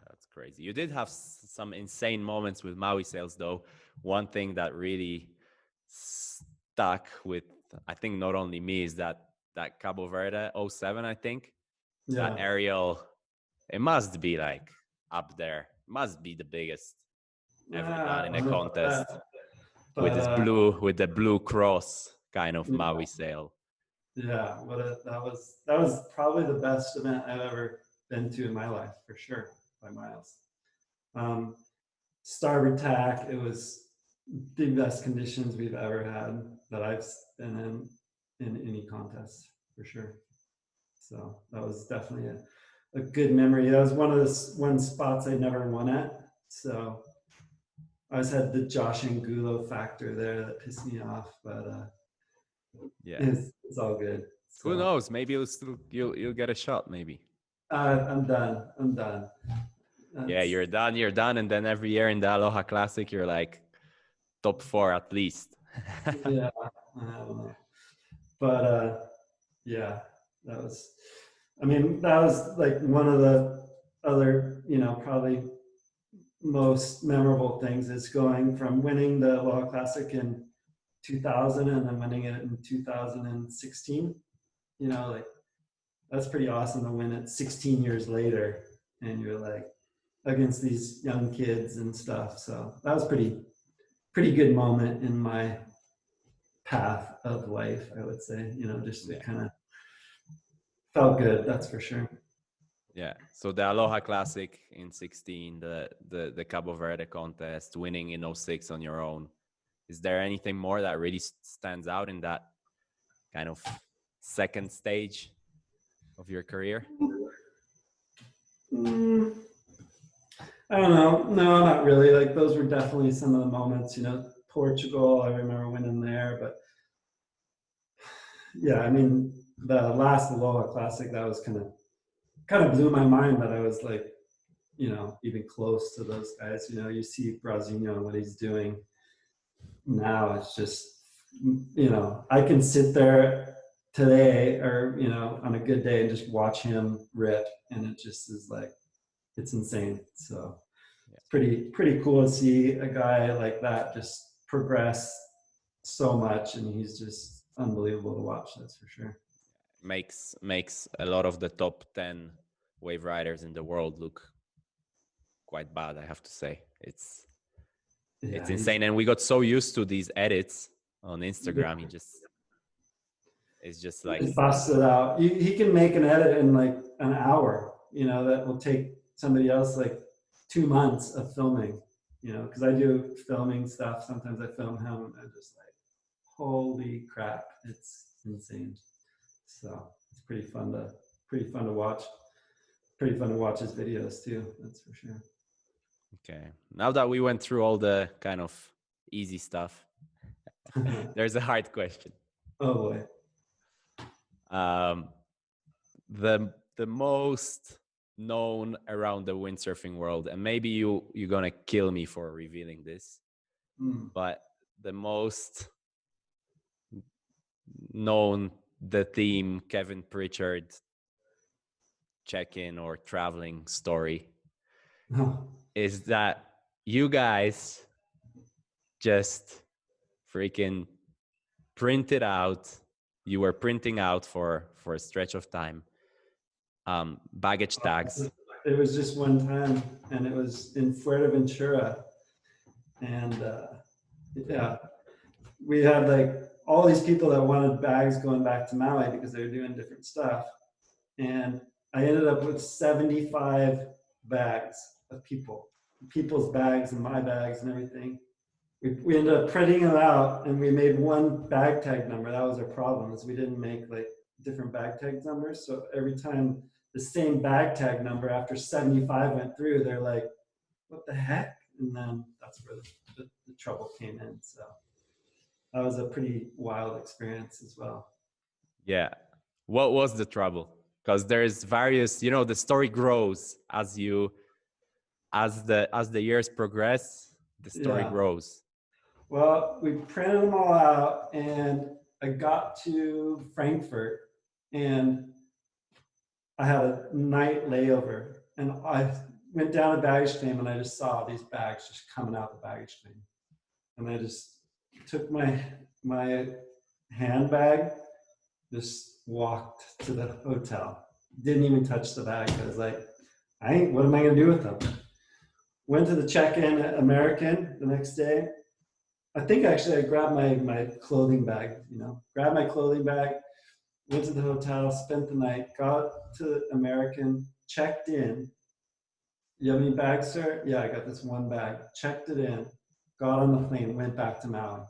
That's crazy. You did have some insane moments with Maui Sales, though. One thing that really stuck with, I think, not only me, is that Cabo Verde 07, I think. That aerial, it must be like up there. It must be the biggest ever done in a contest. With the blue cross kind of Maui sail. Yeah, that was probably the best event I've ever been to in my life, for sure, by miles. Starboard tack, it was the best conditions we've ever had that I've been in any contest, for sure. So that was definitely a good memory. That was one of the one spots I never won at. So I always had the Josh Angulo factor there that pissed me off, but Yeah. it's all good. So, Who knows? Maybe you'll get a shot. Maybe. I'm done. Yeah, you're done, and then every year in the Aloha Classic, you're like top 4 at least. Yeah, I don't know. But yeah, that was like one of the other, probably most memorable things is going from winning the Aloha Classic in 2000 and then winning it in 2016. Like that's pretty awesome to win it 16 years later, and you're like against these young kids and stuff. So that was pretty good moment in my path of life, I would say. Just it kind of felt good, that's for sure. Yeah. So the Aloha Classic in 16, the Cabo Verde contest, winning in 06 on your own. Is there anything more that really stands out in that kind of second stage of your career? I don't know. No, not really. Like those were definitely some of the moments, Portugal, I remember winning there, but yeah, I mean, the last Aloha Classic, that was kind of blew my mind that I was like, even close to those guys. You see Brazinho and what he's doing now. It's just, I can sit there today or, on a good day and just watch him rip, and it just is like, it's insane. So it's pretty cool to see a guy like that just progress so much, and he's just unbelievable to watch, that's for sure. Makes a lot of the top 10 wave riders in the world look quite bad, I have to say. It's insane, and we got so used to these edits on Instagram. It's just like he busts it out. He can make an edit in like an hour, that will take somebody else like 2 months of filming, because I do filming stuff. Sometimes I film him and I'm just like, holy crap, it's insane. So it's pretty fun to watch. Pretty fun to watch his videos too, that's for sure. Okay. Now that we went through all the kind of easy stuff, there's a hard question. Oh boy. The most known around the windsurfing world, and maybe you're gonna kill me for revealing this, but the most known, the theme Kevin Pritchard check-in or traveling story is that you guys just freaking printed out. You were printing out for a stretch of time baggage tags. It was just one time, and it was in Fuerteventura, and yeah, we had like all these people that wanted bags going back to Maui because they were doing different stuff, and I ended up with 75 bags of people's bags and my bags and everything. We ended up printing them out, and we made one bag tag number. That was our problem, is we didn't make like different bag tag numbers. So every time the same bag tag number after 75 went through, they're like, what the heck? And then that's where the trouble came in. So that was a pretty wild experience as well. Yeah. What was the trouble? Because there's various, the story grows as the years progress, the story grows. Well, we printed them all out, and I got to Frankfurt, and I had a night layover, and I went down the baggage claim, and I just saw these bags just coming out the baggage claim, and I just took my handbag, just walked to the hotel, didn't even touch the bag. I was like, what am I gonna do with them? Went to the check-in at American the next day. I think actually I grabbed my clothing bag, grabbed my clothing bag, went to the hotel, spent the night, got to American, checked in. You have any bags, sir? Yeah, I got this one bag. Checked it in, got on the plane, went back to Maui.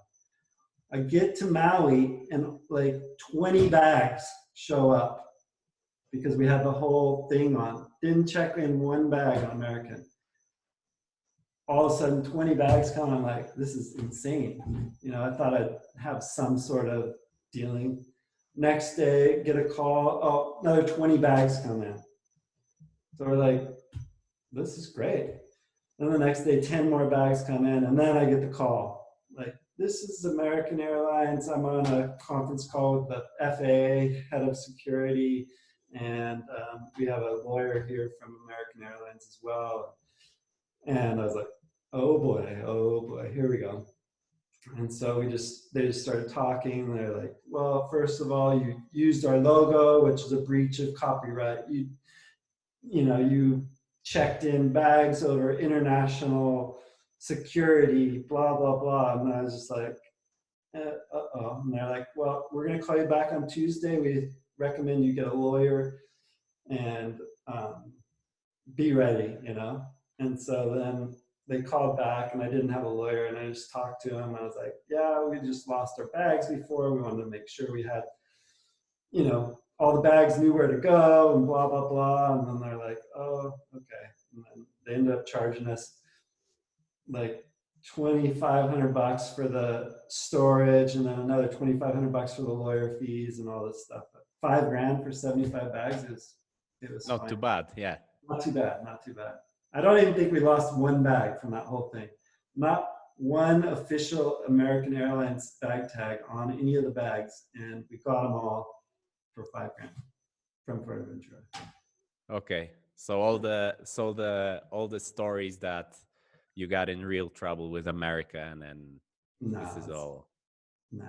I get to Maui and like 20 bags show up because we had the whole thing on. Didn't check in one bag on American. All of a sudden 20 bags come. I'm like, this is insane. You know, I thought I'd have some sort of dealing. Next day, get a call, oh, another 20 bags come in. So we're like, this is great. Then the next day, 10 more bags come in, and then I get the call. Like, this is American Airlines. I'm on a conference call with the FAA, head of security, and we have a lawyer here from American Airlines as well. And I was like, oh boy, here we go. And so they just started talking. They're like, well, first of all, you used our logo, which is a breach of copyright. You checked in bags over international security, blah, blah, blah. And I was just like, uh-oh. And they're like, well, we're going to call you back on Tuesday. We recommend you get a lawyer and be ready, you know? And so then they called back, and I didn't have a lawyer, and I just talked to him. I was like, yeah, we just lost our bags before. We wanted to make sure we had, you know, all the bags knew where to go and blah, blah, blah. And then they're like, oh, okay. And then they ended up charging us like $2,500 for the storage, and then another $2,500 for the lawyer fees and all this stuff. But $5,000 for 75 bags, it was Not fine. too bad, yeah. Not too bad. I don't even think we lost one bag from that whole thing. Not one official American Airlines bag tag on any of the bags, and we got them all for $5,000 from Fuerteventura. Okay, so all the stories that you got in real trouble with American, and this is all. Nah.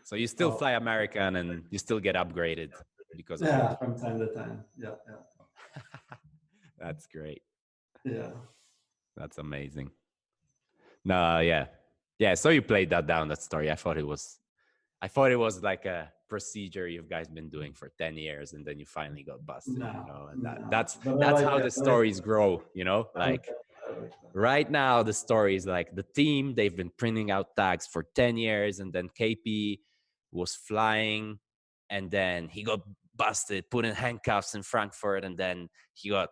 So you still fly American, and you still get upgraded because of Yeah, from time to time. Yeah. That's great. Yeah. That's amazing. No, yeah. So you played that down, that story. I thought it was like a procedure you guys been doing for 10 years, and then you finally got busted. No, you know, and no. that's Like how the stories grow. You know, I like that. right now the story is like the team, they've been printing out tags for 10 years, and then KP was flying, and then he got busted, put in handcuffs in Frankfurt, and then he got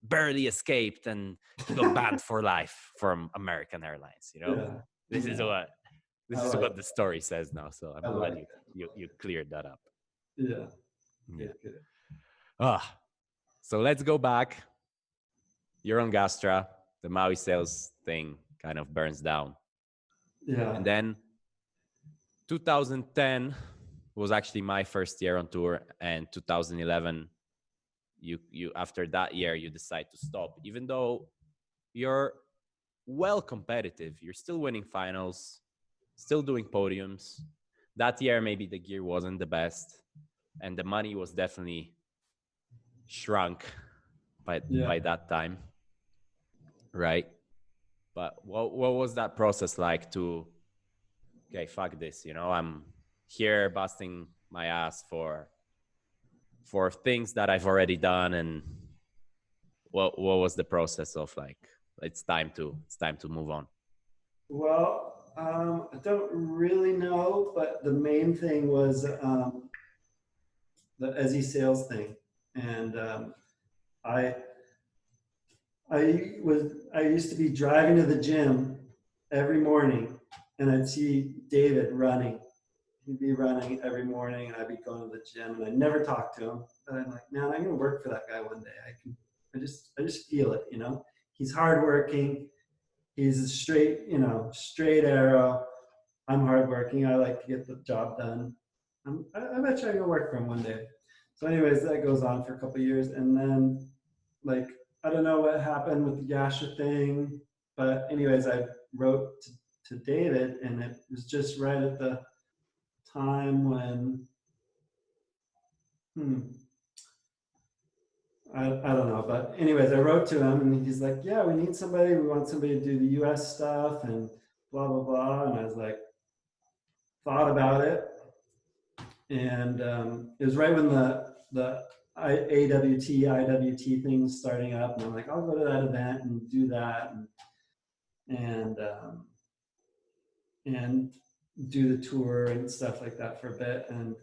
barely escaped, and he got banned for life from American Airlines. You know, Yeah. this is what the story says now. So I'm glad like you cleared that up. Yeah. Yeah. So let's go back. You're on Gastra. The Maui sales thing kind of burns down. Yeah. And then 2010 was actually my first year on tour, and 2011, you after that year you decide to stop, even though you're well competitive. You're still winning finals, still doing podiums. That year maybe the gear wasn't the best, and the money was definitely shrunk by that time, right? But what was that process like to, okay, fuck this, you know, I'm here busting my ass for things that I've already done, and what was the process of like, it's time to move on? Well, I don't really know, but the main thing was the Ezzy sales thing, and I used to be driving to the gym every morning, and I'd see David running. He'd be running every morning, and I'd be going to the gym, and I never talked to him. But I'm like, man, I'm gonna work for that guy one day. I just feel it, you know. He's hardworking. He's a straight arrow. I'm hardworking. I like to get the job done. I bet you I can work for him one day. So anyways, that goes on for a couple of years. And then, like, I don't know what happened with the Gasha thing. But anyways, I wrote to David, and it was just right at the time when, I don't know, but anyways, I wrote to him, and he's like, yeah, we need somebody. We want somebody to do the US stuff and blah, blah, blah. And I was like, thought about it. And it was right when the IWT thing was starting up. And I'm like, I'll go to that event and do that. And do the tour and stuff like that for a bit. And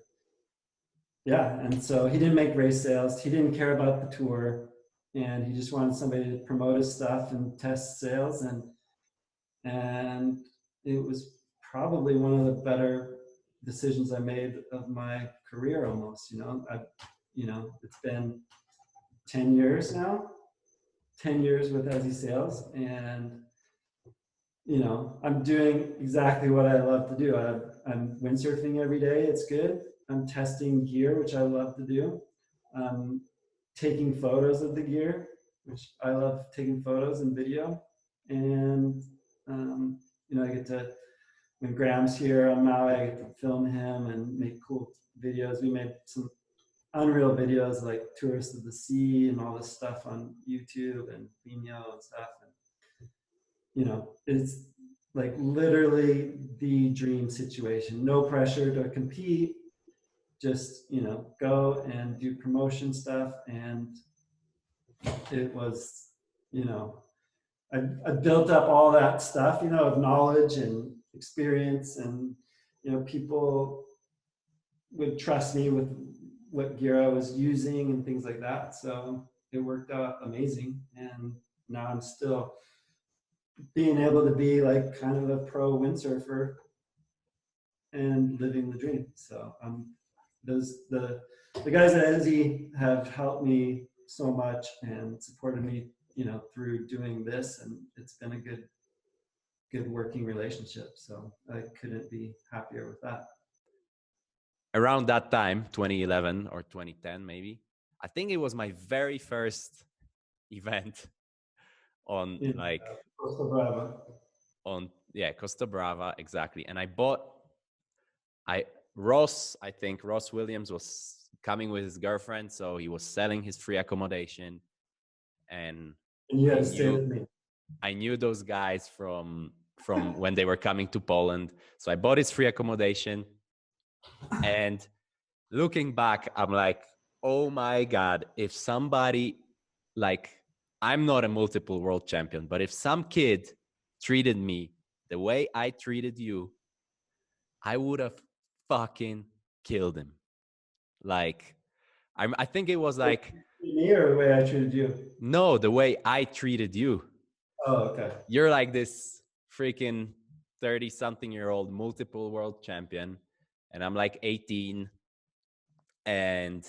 yeah, and so he didn't make race sales. He didn't care about the tour, and he just wanted somebody to promote his stuff and test sales. And it was probably one of the better decisions I made of my career almost, it's been 10 years now, 10 years with Ezzy Sales, and I'm doing exactly what I love to do. I'm windsurfing every day. It's good. I'm testing gear, which I love to do. I'm taking photos of the gear, which I love taking photos and video. And, I get to, when Graham's here on Maui, I get to film him and make cool videos. We made some unreal videos like Tourists of the Sea and all this stuff on YouTube and Vimeo and stuff. And, it's like literally the dream situation. No pressure to compete. Just, go and do promotion stuff. And it was, I built up all that stuff, of knowledge and experience, and, people would trust me with what gear I was using and things like that. So it worked out amazing. And now I'm still being able to be like kind of a pro windsurfer and living the dream. So the guys at Ezzy have helped me so much and supported me, through doing this, and it's been a good working relationship. So I couldn't be happier with that. Around that time, 2011 or 2010 maybe, I think it was my very first event on Costa Brava. Costa Brava, exactly. And Ross Williams was coming with his girlfriend, so he was selling his free accommodation, and you had to stay with me. I knew those guys from when they were coming to Poland, so I bought his free accommodation. And looking back, I'm like, oh my God, if somebody, like, I'm not a multiple world champion, but if some kid treated me the way I treated you, I would have fucking killed him. Like, I think it was like... Me or the way I treated you? No, the way I treated you. Oh, okay. You're like this freaking 30-something-year-old multiple world champion, and I'm like 18. And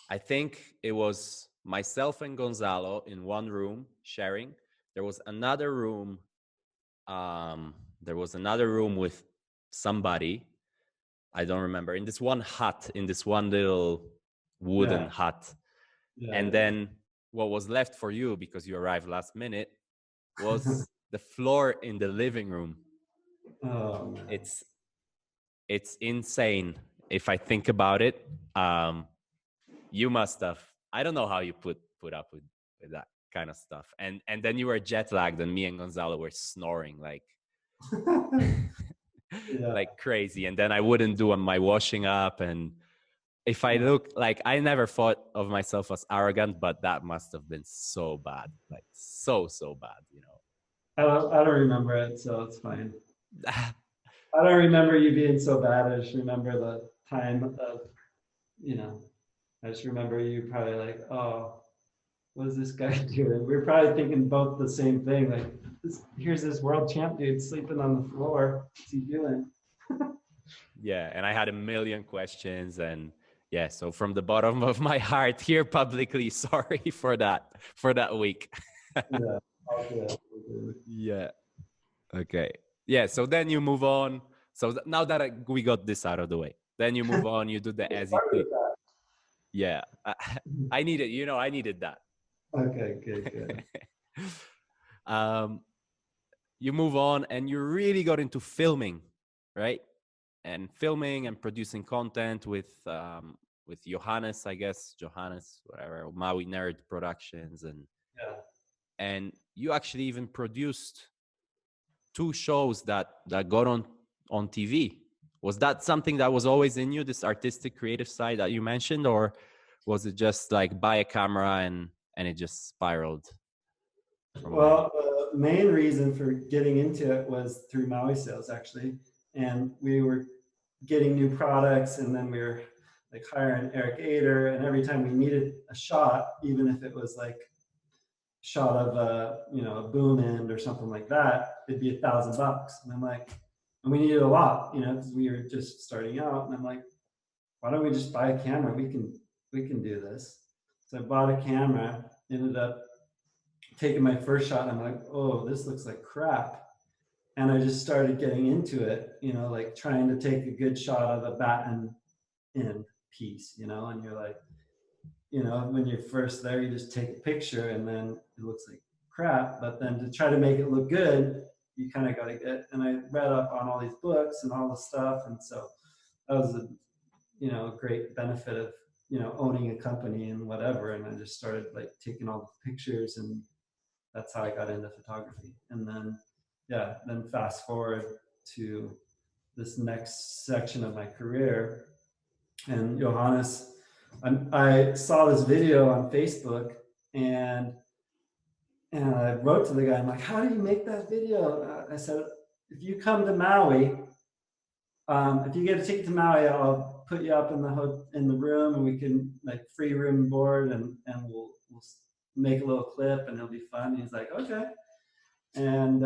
I think it was myself and Gonzalo in one room sharing. There was another room. With somebody. I don't remember. In this one hut, in this one little wooden hut. Yeah, and then what was left for you, because you arrived last minute, was the floor in the living room. Oh, it's insane. If I think about it, you must have. I don't know how you put up with that kind of stuff. And then you were jet lagged, and me and Gonzalo were snoring like like crazy. And then I wouldn't do my washing up. And if I look, like, I never thought of myself as arrogant, but that must have been so bad, like so bad, I don't remember it, so it's fine. I don't remember you being so bad. I just remember the time of, I just remember you probably like, oh, what is this guy doing? We were probably thinking both the same thing. Like, here's this world champ dude sleeping on the floor. What's he doing? Yeah, and I had a million questions, and yeah, so from the bottom of my heart here publicly, sorry for that week. Yeah. Yeah. Okay. Yeah. So then you move on. So now that we got this out of the way, then you move on. You do the Ezzy thing. Yeah. I needed. I needed that. Okay. Good. You move on, and you really got into filming, right? And filming and producing content with Johannes, whatever, Maui Nerd Productions, and you actually even produced 2 shows that got on TV. Was that something that was always in you, this artistic creative side that you mentioned, or was it just like buy a camera and it just spiraled? Well, the main reason for getting into it was through Maui Sales, actually. And we were getting new products, and then we were like hire an Eric Ader, and every time we needed a shot, even if it was like shot of a, you know, a boom end or something like that, it'd be $1,000. And I'm like, and we needed a lot, you know, because we were just starting out. And I'm like, why don't we just buy a camera? We can do this. So I bought a camera, ended up taking my first shot. And I'm like, oh, this looks like crap. And I just started getting into it, you know, like trying to take a good shot of a batten end piece, you know, and you're like, you know, when you're first there, you just take a picture and then it looks like crap. But then to try to make it look good, you kind of got to get, and I read up on all these books and all the stuff. And so that was a, you know, a great benefit of, you know, owning a company and whatever. And I just started like taking all the pictures, and that's how I got into photography. And then, yeah, then fast forward to this next section of my career. And Johannes, I saw this video on Facebook, and I wrote to the guy, I'm like, how do you make that video? I said, if you come to Maui, if you get a ticket to Maui, I'll put you up in the room, and we can like free room and board, and we'll make a little clip, and it'll be fun. And he's like, okay. And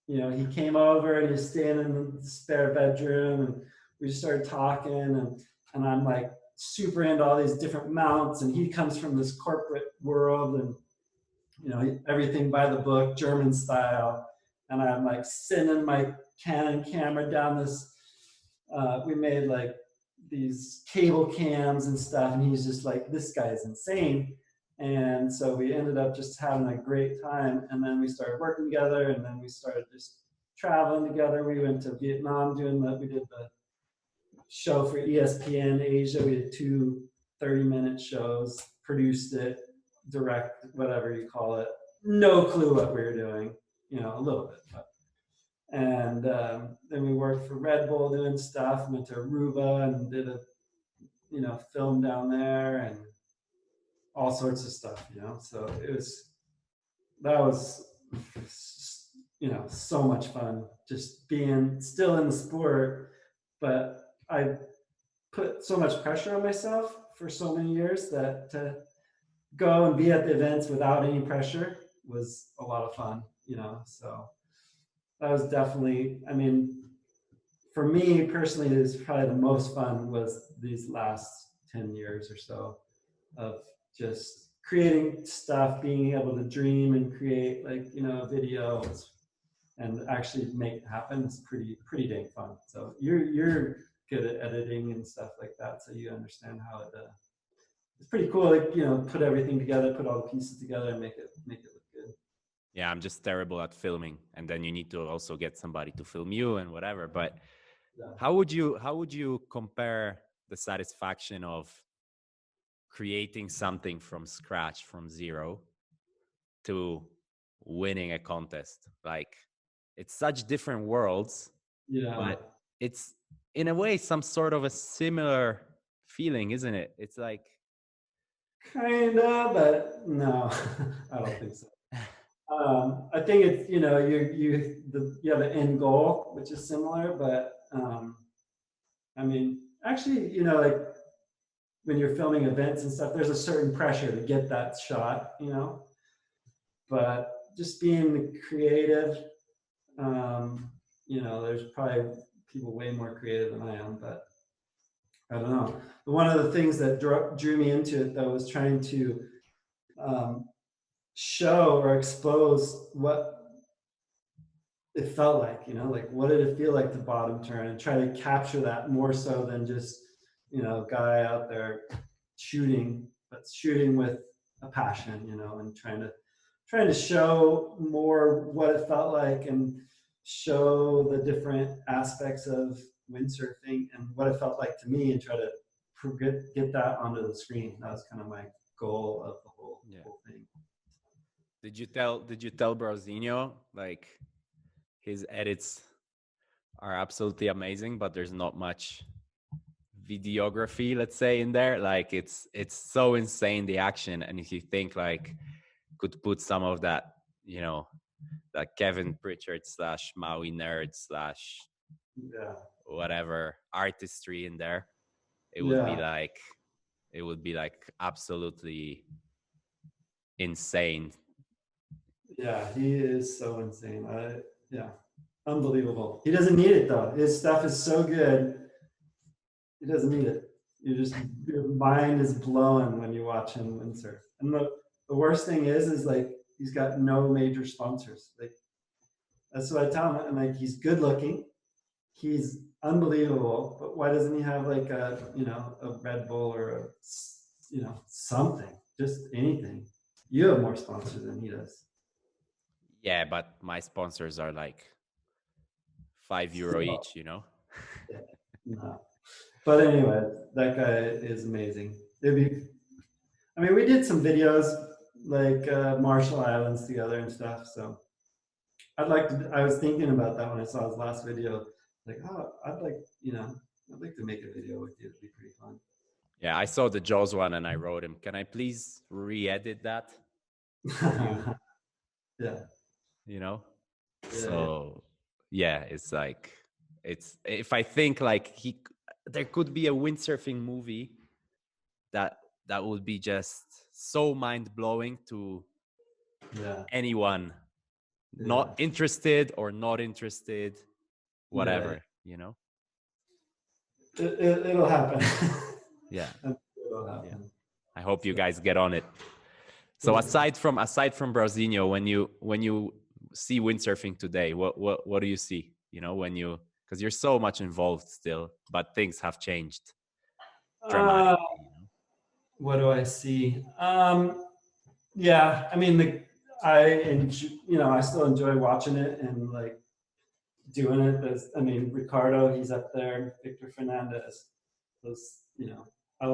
you know, he came over and he's staying in the spare bedroom, and we just started talking, and I'm like super into all these different mounts, and he comes from this corporate world, and you know, everything by the book, German style. And I'm like sending my Canon camera down this, we made like these cable cams and stuff, and he's just like, this guy's insane. And so we ended up just having a great time, and then we started working together, and then we started just traveling together. We went to Vietnam we did the show for ESPN Asia. We did 2 30-minute shows, produced it, direct, whatever you call it. No clue what we were doing, you know, a little bit. But. And then we worked for Red Bull doing stuff, went to Aruba and did a, you know, film down there, and all sorts of stuff, you know. So that was, you know, so much fun just being still in the sport. But I put so much pressure on myself for so many years that to go and be at the events without any pressure was a lot of fun, you know. So that was definitely, I mean, for me personally, it was probably the most fun was these last 10 years or so of just creating stuff, being able to dream and create, like, you know, videos and actually make it happen. It's pretty dang fun. So you're good at editing and stuff like that, so you understand how it it's pretty cool, like, you know, put everything together, put all the pieces together and make it look good. Yeah, I'm just terrible at filming, and then you need to also get somebody to film you and whatever. But Yeah. how would you compare the satisfaction of creating something from scratch, from zero, to winning a contest? Like, it's such different worlds, Yeah. but it's in a way some sort of a similar feeling, isn't it? It's like, Kinda, but no, I don't think so. I think it's, you know, you have an end goal, which is similar, but I mean, actually, you know, like when you're filming events and stuff, there's a certain pressure to get that shot, you know. But just being creative, you know, there's probably people way more creative than I am, but I don't know. One of the things that drew me into it, though, was trying to show or expose what it felt like, you know, like what did it feel like to bottom turn, and try to capture that more so than just, you know, guy out there shooting, but shooting with a passion, you know, and trying to show more what it felt like and show the different aspects of windsurfing and what it felt like to me, and try to get that onto the screen. That was kind of my goal of the whole thing. did you tell Brazinho, like, his edits are absolutely amazing, but there's not much videography, let's say, in there? Like, it's so insane, the action. And if you think, like, could put some of that, you know, that Kevin Pritchard / Maui nerd / Yeah. whatever artistry in there, it would be like absolutely insane. Yeah, he is so insane. Yeah, unbelievable. He doesn't need it though. His stuff is so good. He doesn't need it. Your mind is blown when you watch him windsurf. And the worst thing is like he's got no major sponsors. Like that's what I tell him. And like he's good looking, he's unbelievable. But why doesn't he have like a Red Bull or something? Just anything. You have more sponsors than he does. Yeah, but my sponsors are like €5 each, Yeah, no. But anyway, that guy is amazing. We did some videos like Marshall Islands together and stuff. So I was thinking about that when I saw his last video. Like, oh, I'd like to make a video with you. It'd be pretty fun. Yeah, I saw the Jaws one and I wrote him, can I please re-edit that? Yeah. So yeah, it's like, if I think like there could be a windsurfing movie that would be just so mind-blowing to anyone, not interested or not interested, whatever, It'll happen. Yeah. It'll happen. Yeah. I hope you guys get on it. So aside from Brasilio, when you see windsurfing today, what do you see? Because you're so much involved still, but things have changed dramatically. What do I see? Yeah, I mean, I still enjoy watching it and like doing it. Ricardo, he's up there. Victor Fernandez, those, I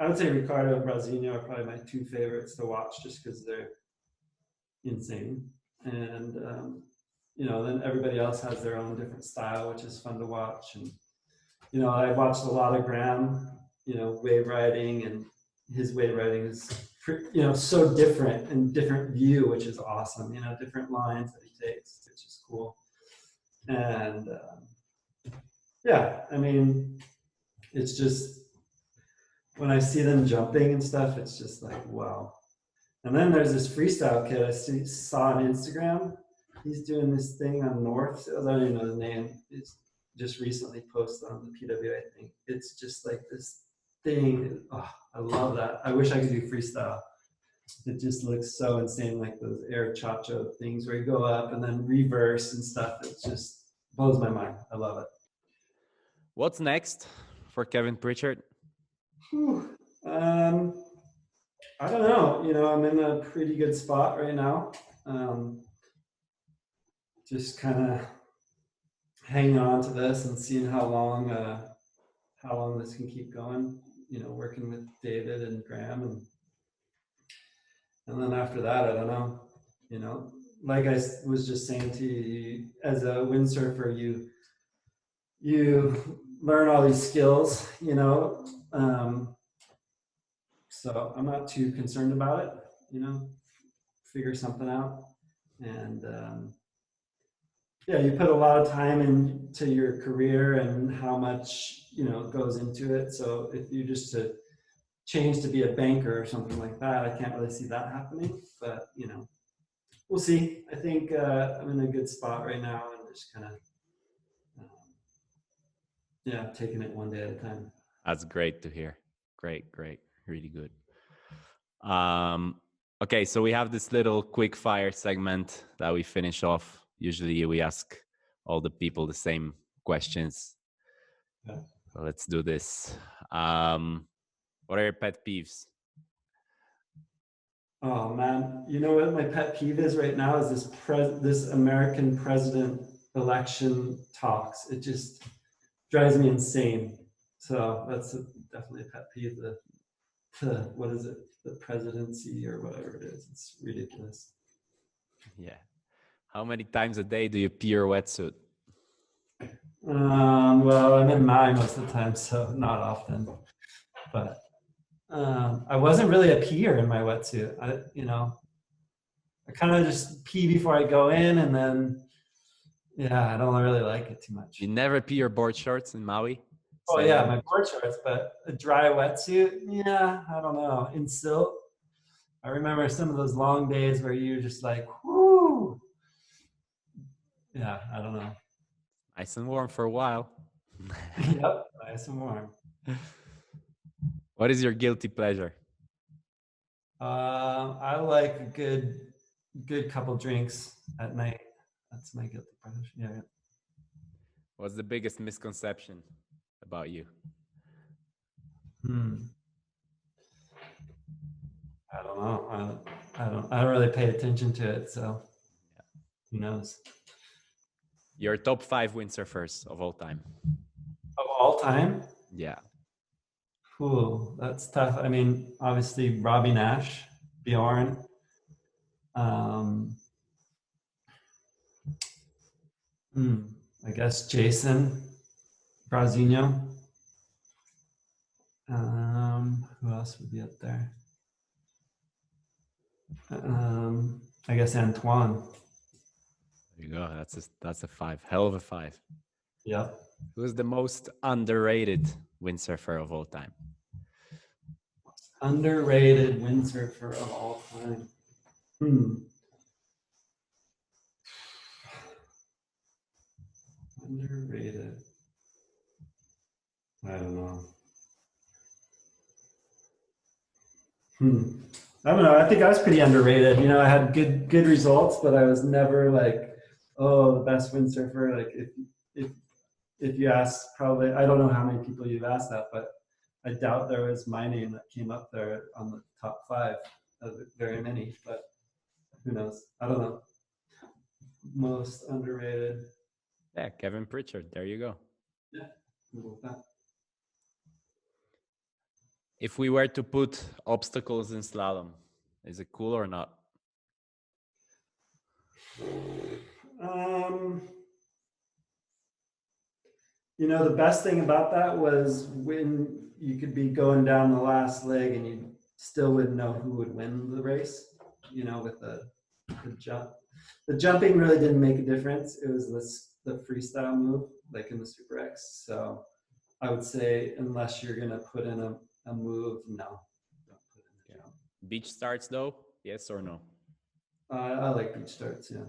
would say Ricardo and Brasilio are probably my two favorites to watch just because they're insane. And, then everybody else has their own different style, which is fun to watch. And, I watched a lot of Graham, wave riding, and his wave riding is, so different and different view, which is awesome. Different lines that he takes, which is cool. And, it's just, when I see them jumping and stuff, it's just like, wow. And then there's this freestyle kid I saw on Instagram. He's doing this thing on North. I don't even know the name. It's just recently posted on the PWA thing. It's just like this thing. Oh, I love that. I wish I could do freestyle. It just looks so insane, like those air chacho things where you go up and then reverse and stuff. It just blows my mind. I love it. What's next for Kevin Pritchard? I don't know. I'm in a pretty good spot right now. Just kind of hanging on to this and seeing how long this can keep going. Working with David and Graham, and then after that, I don't know. Like I was just saying to you, as a windsurfer, you learn all these skills. So I'm not too concerned about it. Figure something out, and you put a lot of time into your career and how much goes into it. So if you just to change to be a banker or something like that, I can't really see that happening. But we'll see. I think I'm in a good spot right now, and just kind of taking it one day at a time. That's great to hear. Great, really good. Okay, so we have this little quick fire segment that we finish off. Usually we ask all the people the same questions. Yeah. So let's do this. What are your pet peeves? Oh man, you know what my pet peeve is right now is this American president election talks. It just drives me insane. So that's definitely a pet peeve. What is it? The presidency or whatever it is. It's ridiculous. Yeah. How many times a day do you pee your wetsuit? Well, I'm in Maui most of the time, so not often. But I wasn't really a peer in my wetsuit. I kind of just pee before I go in, and then I don't really like it too much. You never pee your board shorts in Maui? Oh yeah, Same. my board shorts, but a dry wetsuit, yeah, I don't know. In silt, I remember some of those long days where you're just like, whoo. Yeah, I don't know. Nice and warm for a while. Yep, nice and warm. What is your guilty pleasure? I like a good couple drinks at night. That's my guilty pleasure. Yeah. What's the biggest misconception about you? I don't know. I don't really pay attention to it, so who knows? Your top 5 windsurfers of all time. Of all time? Yeah. Ooh, that's tough. I mean, obviously Robbie Nash, Bjorn. I guess Jason Brazinho. Who else would be up there? I guess Antoine. There you go. That's a 5. Hell of a 5. Yep. Who's the most underrated windsurfer of all time? Underrated windsurfer of all time. Underrated. I don't know. I don't know. I think I was pretty underrated. You know, I had good results, but I was never like, oh, the best windsurfer. Like if you ask, probably I don't know how many people you've asked that, but I doubt there was my name that came up there on the top 5 of very many. But who knows? I don't know. Most underrated. Yeah, Kevin Pritchard. There you go. Yeah. If we were to put obstacles in slalom, is it cool or not? You know, the best thing about that was when you could be going down the last leg and you still wouldn't know who would win the race, you know, with the jump. The jumping really didn't make a difference. It was the freestyle move, like in the Super X. So I would say unless you're going to put in a move, no. Don't put in a jump. Beach starts though, yes or no? I like beach starts, yeah.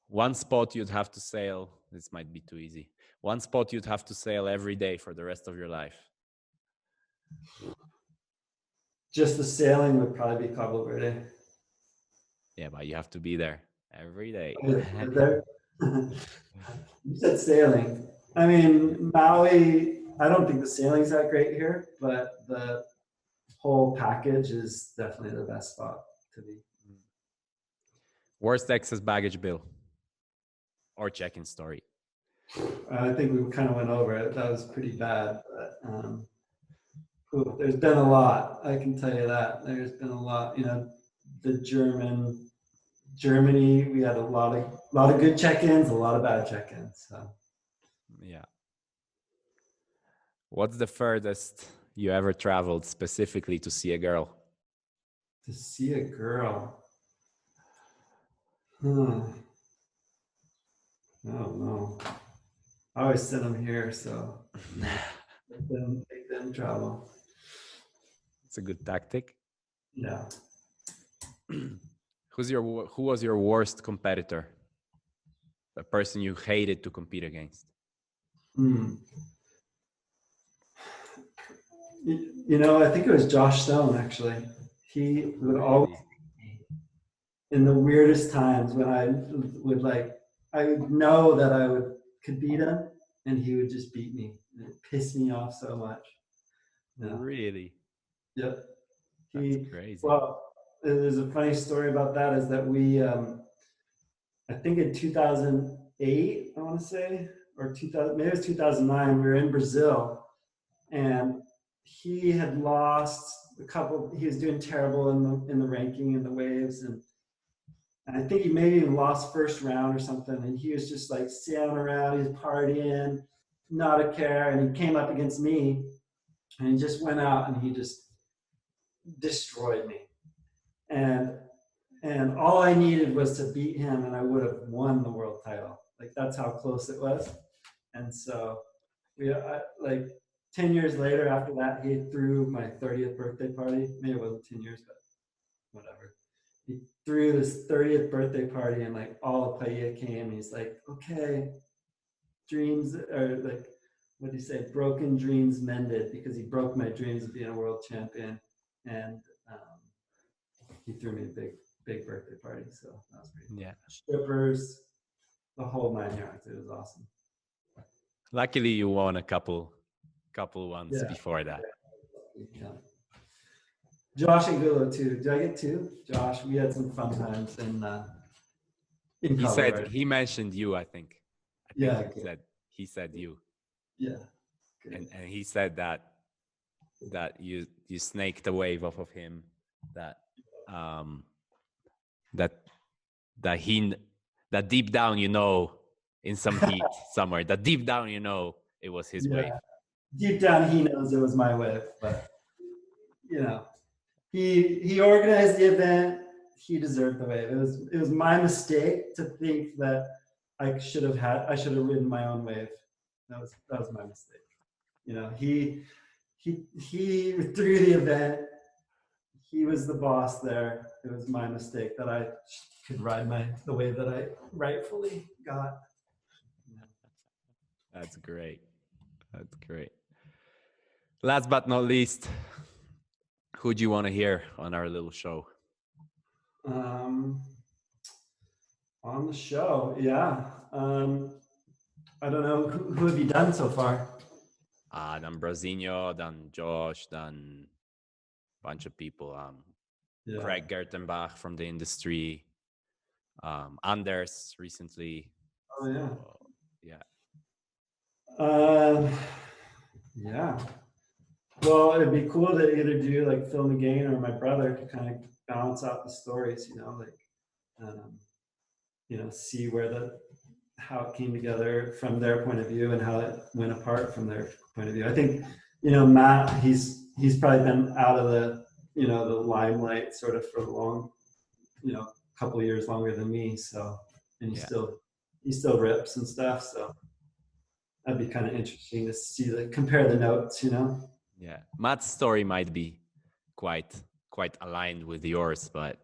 One spot you'd have to sail, this might be too easy. One spot you'd have to sail every day for the rest of your life. Just the sailing would probably be Cabo Verde. Yeah, but you have to be there every day. There. You said sailing. I mean, Maui, I don't think the sailing's that great here, but the whole package is definitely the best spot to be. Worst excess baggage bill or check-in story? I think we kind of went over it. That was pretty bad, but there's been a lot. I can tell you that. There's been a lot. You know, the Germany, we had a lot of good check-ins, a lot of bad check-ins. So yeah. What's the furthest you ever traveled specifically to see a girl? To see a girl. I don't know. I always send them here, so make them travel. It's a good tactic. Yeah. Who was your worst competitor? The person you hated to compete against? You know, I think it was Josh Stone, actually. He would always, in the weirdest times when I would I would know that could beat him, and he would just beat me. And it pissed me off so much. Yeah. Really? Yep. That's crazy. Well, there's a funny story about that is that we, I think in 2008, I want to say, or 2000, maybe it was 2009, we were in Brazil, and he had lost he was doing terrible in the ranking in the waves, and I think he maybe even lost first round or something, and he was just like sailing around, he was partying, not a care, and he came up against me, and he just went out and he just destroyed me. And all I needed was to beat him, and I would have won the world title. Like, that's how close it was. And so like 10 years later after that, he threw my 30th birthday party. Maybe it wasn't 10 years, but whatever. He threw this 30th birthday party, and like all of Paia came. He's like, okay, dreams are like, what did he say? Broken dreams mended, because he broke my dreams of being a world champion. And he threw me a big birthday party. So that was pretty cool. Yeah. Strippers, the whole 9 yards. It was awesome. Luckily, you won a couple ones before that. Yeah. Josh and Gulo too. Did I get two? Josh, we had some fun times in He mentioned you, I think. He said you. Yeah. And he said that you snaked a wave off of him, that deep down, in some heat somewhere, that deep down, it was his wave. Deep down, he knows it was my wave, but he organized the event. He deserved the wave. It was my mistake to think that I should have ridden my own wave. That was my mistake. He threw the event. He was the boss there. It was my mistake that I could ride the wave that I rightfully got. That's great. Last but not least, who do you want to hear on our little show? On the show, yeah. I don't know, who have you done so far? Done Brazinho, done Josh, done a bunch of people. Craig Gertenbach from the industry. Anders recently. Oh yeah. So, yeah. Yeah. Well, it'd be cool to either do like Phil McGain or my brother to kind of balance out the stories, see how it came together from their point of view and how it went apart from their point of view. I think, Matt, he's probably been out of the limelight sort of for a long, couple of years longer than me. So, and he still rips and stuff. So that'd be kind of interesting to see, compare the notes, Yeah, Matt's story might be quite aligned with yours, but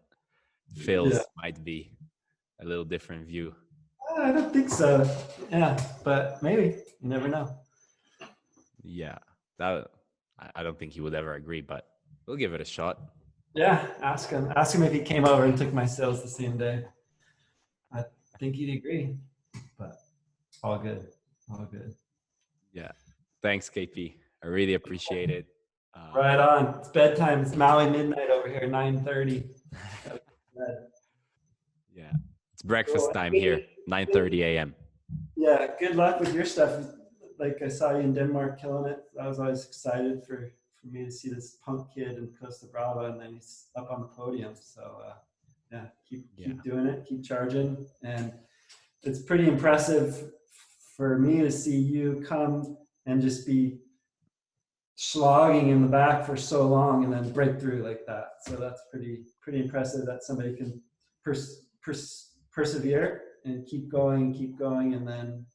Phil's might be a little different view. I don't think so. Yeah, but maybe. You never know. Yeah, I don't think he would ever agree, but we'll give it a shot. Yeah, ask him. Ask him if he came over and took my sales the same day. I think he'd agree. But all good. Yeah. Thanks, KP. I really appreciate it. Right on. It's bedtime. It's Maui midnight over here, 9:30. Yeah. It's breakfast time here, 9:30 a.m. Yeah, good luck with your stuff. Like, I saw you in Denmark killing it. I was always excited for me to see this punk kid in Costa Brava, and then he's up on the podium. So, keep doing it. Keep charging. And it's pretty impressive for me to see you come and just be slogging in the back for so long and then break through like that. So that's pretty impressive that somebody can persevere and keep going. And then,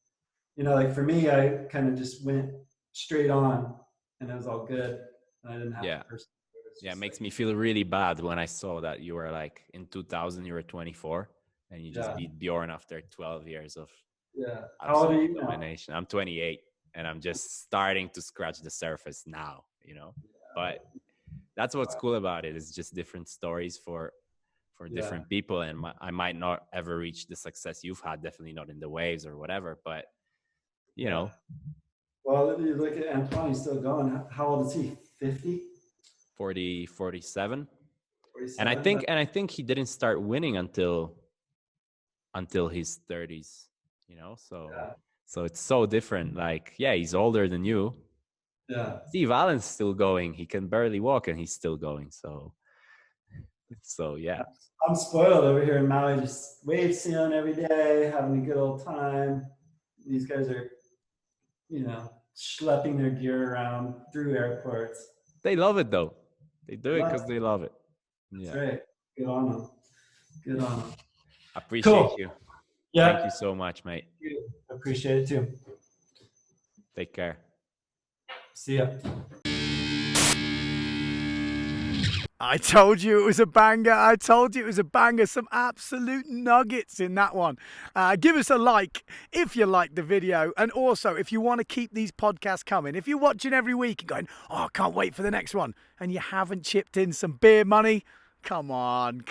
like for me, I kind of just went straight on and it was all good. And I didn't have to persevere. Yeah, it makes me feel really bad when I saw that you were like in 2000, you were 24 and you just beat Bjorn after 12 years of How old are you now? domination. I'm 28 and I'm just starting to scratch the surface now, but that's what's cool about it. It's just different stories for different people. And I might not ever reach the success you've had, definitely not in the waves or whatever, but Well, you look at Antoine, he's still going. How old is he? 50? 47. 47. And I think he didn't start winning until his 30s, so it's so different. Like, he's older than you. Yeah. Steve Allen's still going. He can barely walk and he's still going. So yeah. I'm spoiled over here in Maui, just wave sealing every day, having a good old time. These guys are, schlepping their gear around through airports. They love it though. They do it because they love it. That's right. Good on them. Appreciate you. Yeah. Thank you so much, mate. Appreciate it too. Take care. See ya. I told you it was a banger. I told you it was a banger. Some absolute nuggets in that one. Give us a like if you liked the video. And also, if you want to keep these podcasts coming, if you're watching every week and going, oh, I can't wait for the next one, and you haven't chipped in some beer money, come on.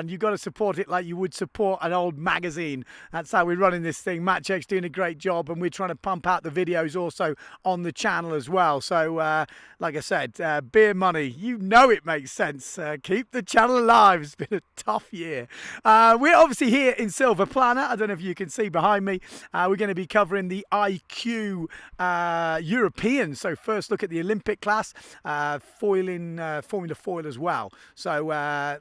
You've got to support it like you would support an old magazine. That's how we're running this thing. Maciek's doing a great job, and we're trying to pump out the videos also on the channel as well. So, like I said, beer money, you know it makes sense. Keep the channel alive. It's been a tough year. We're obviously here in Silver Planet. I don't know if you can see behind me. We're going to be covering the IQ European. So first look at the Olympic class, foiling Formula Foil as well. So,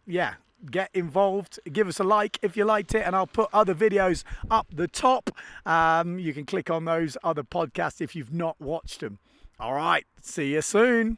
yeah, get involved. Give us a like if you liked it, and I'll put other videos up the top. You can click on those other podcasts if you've not watched them. All right, see you soon.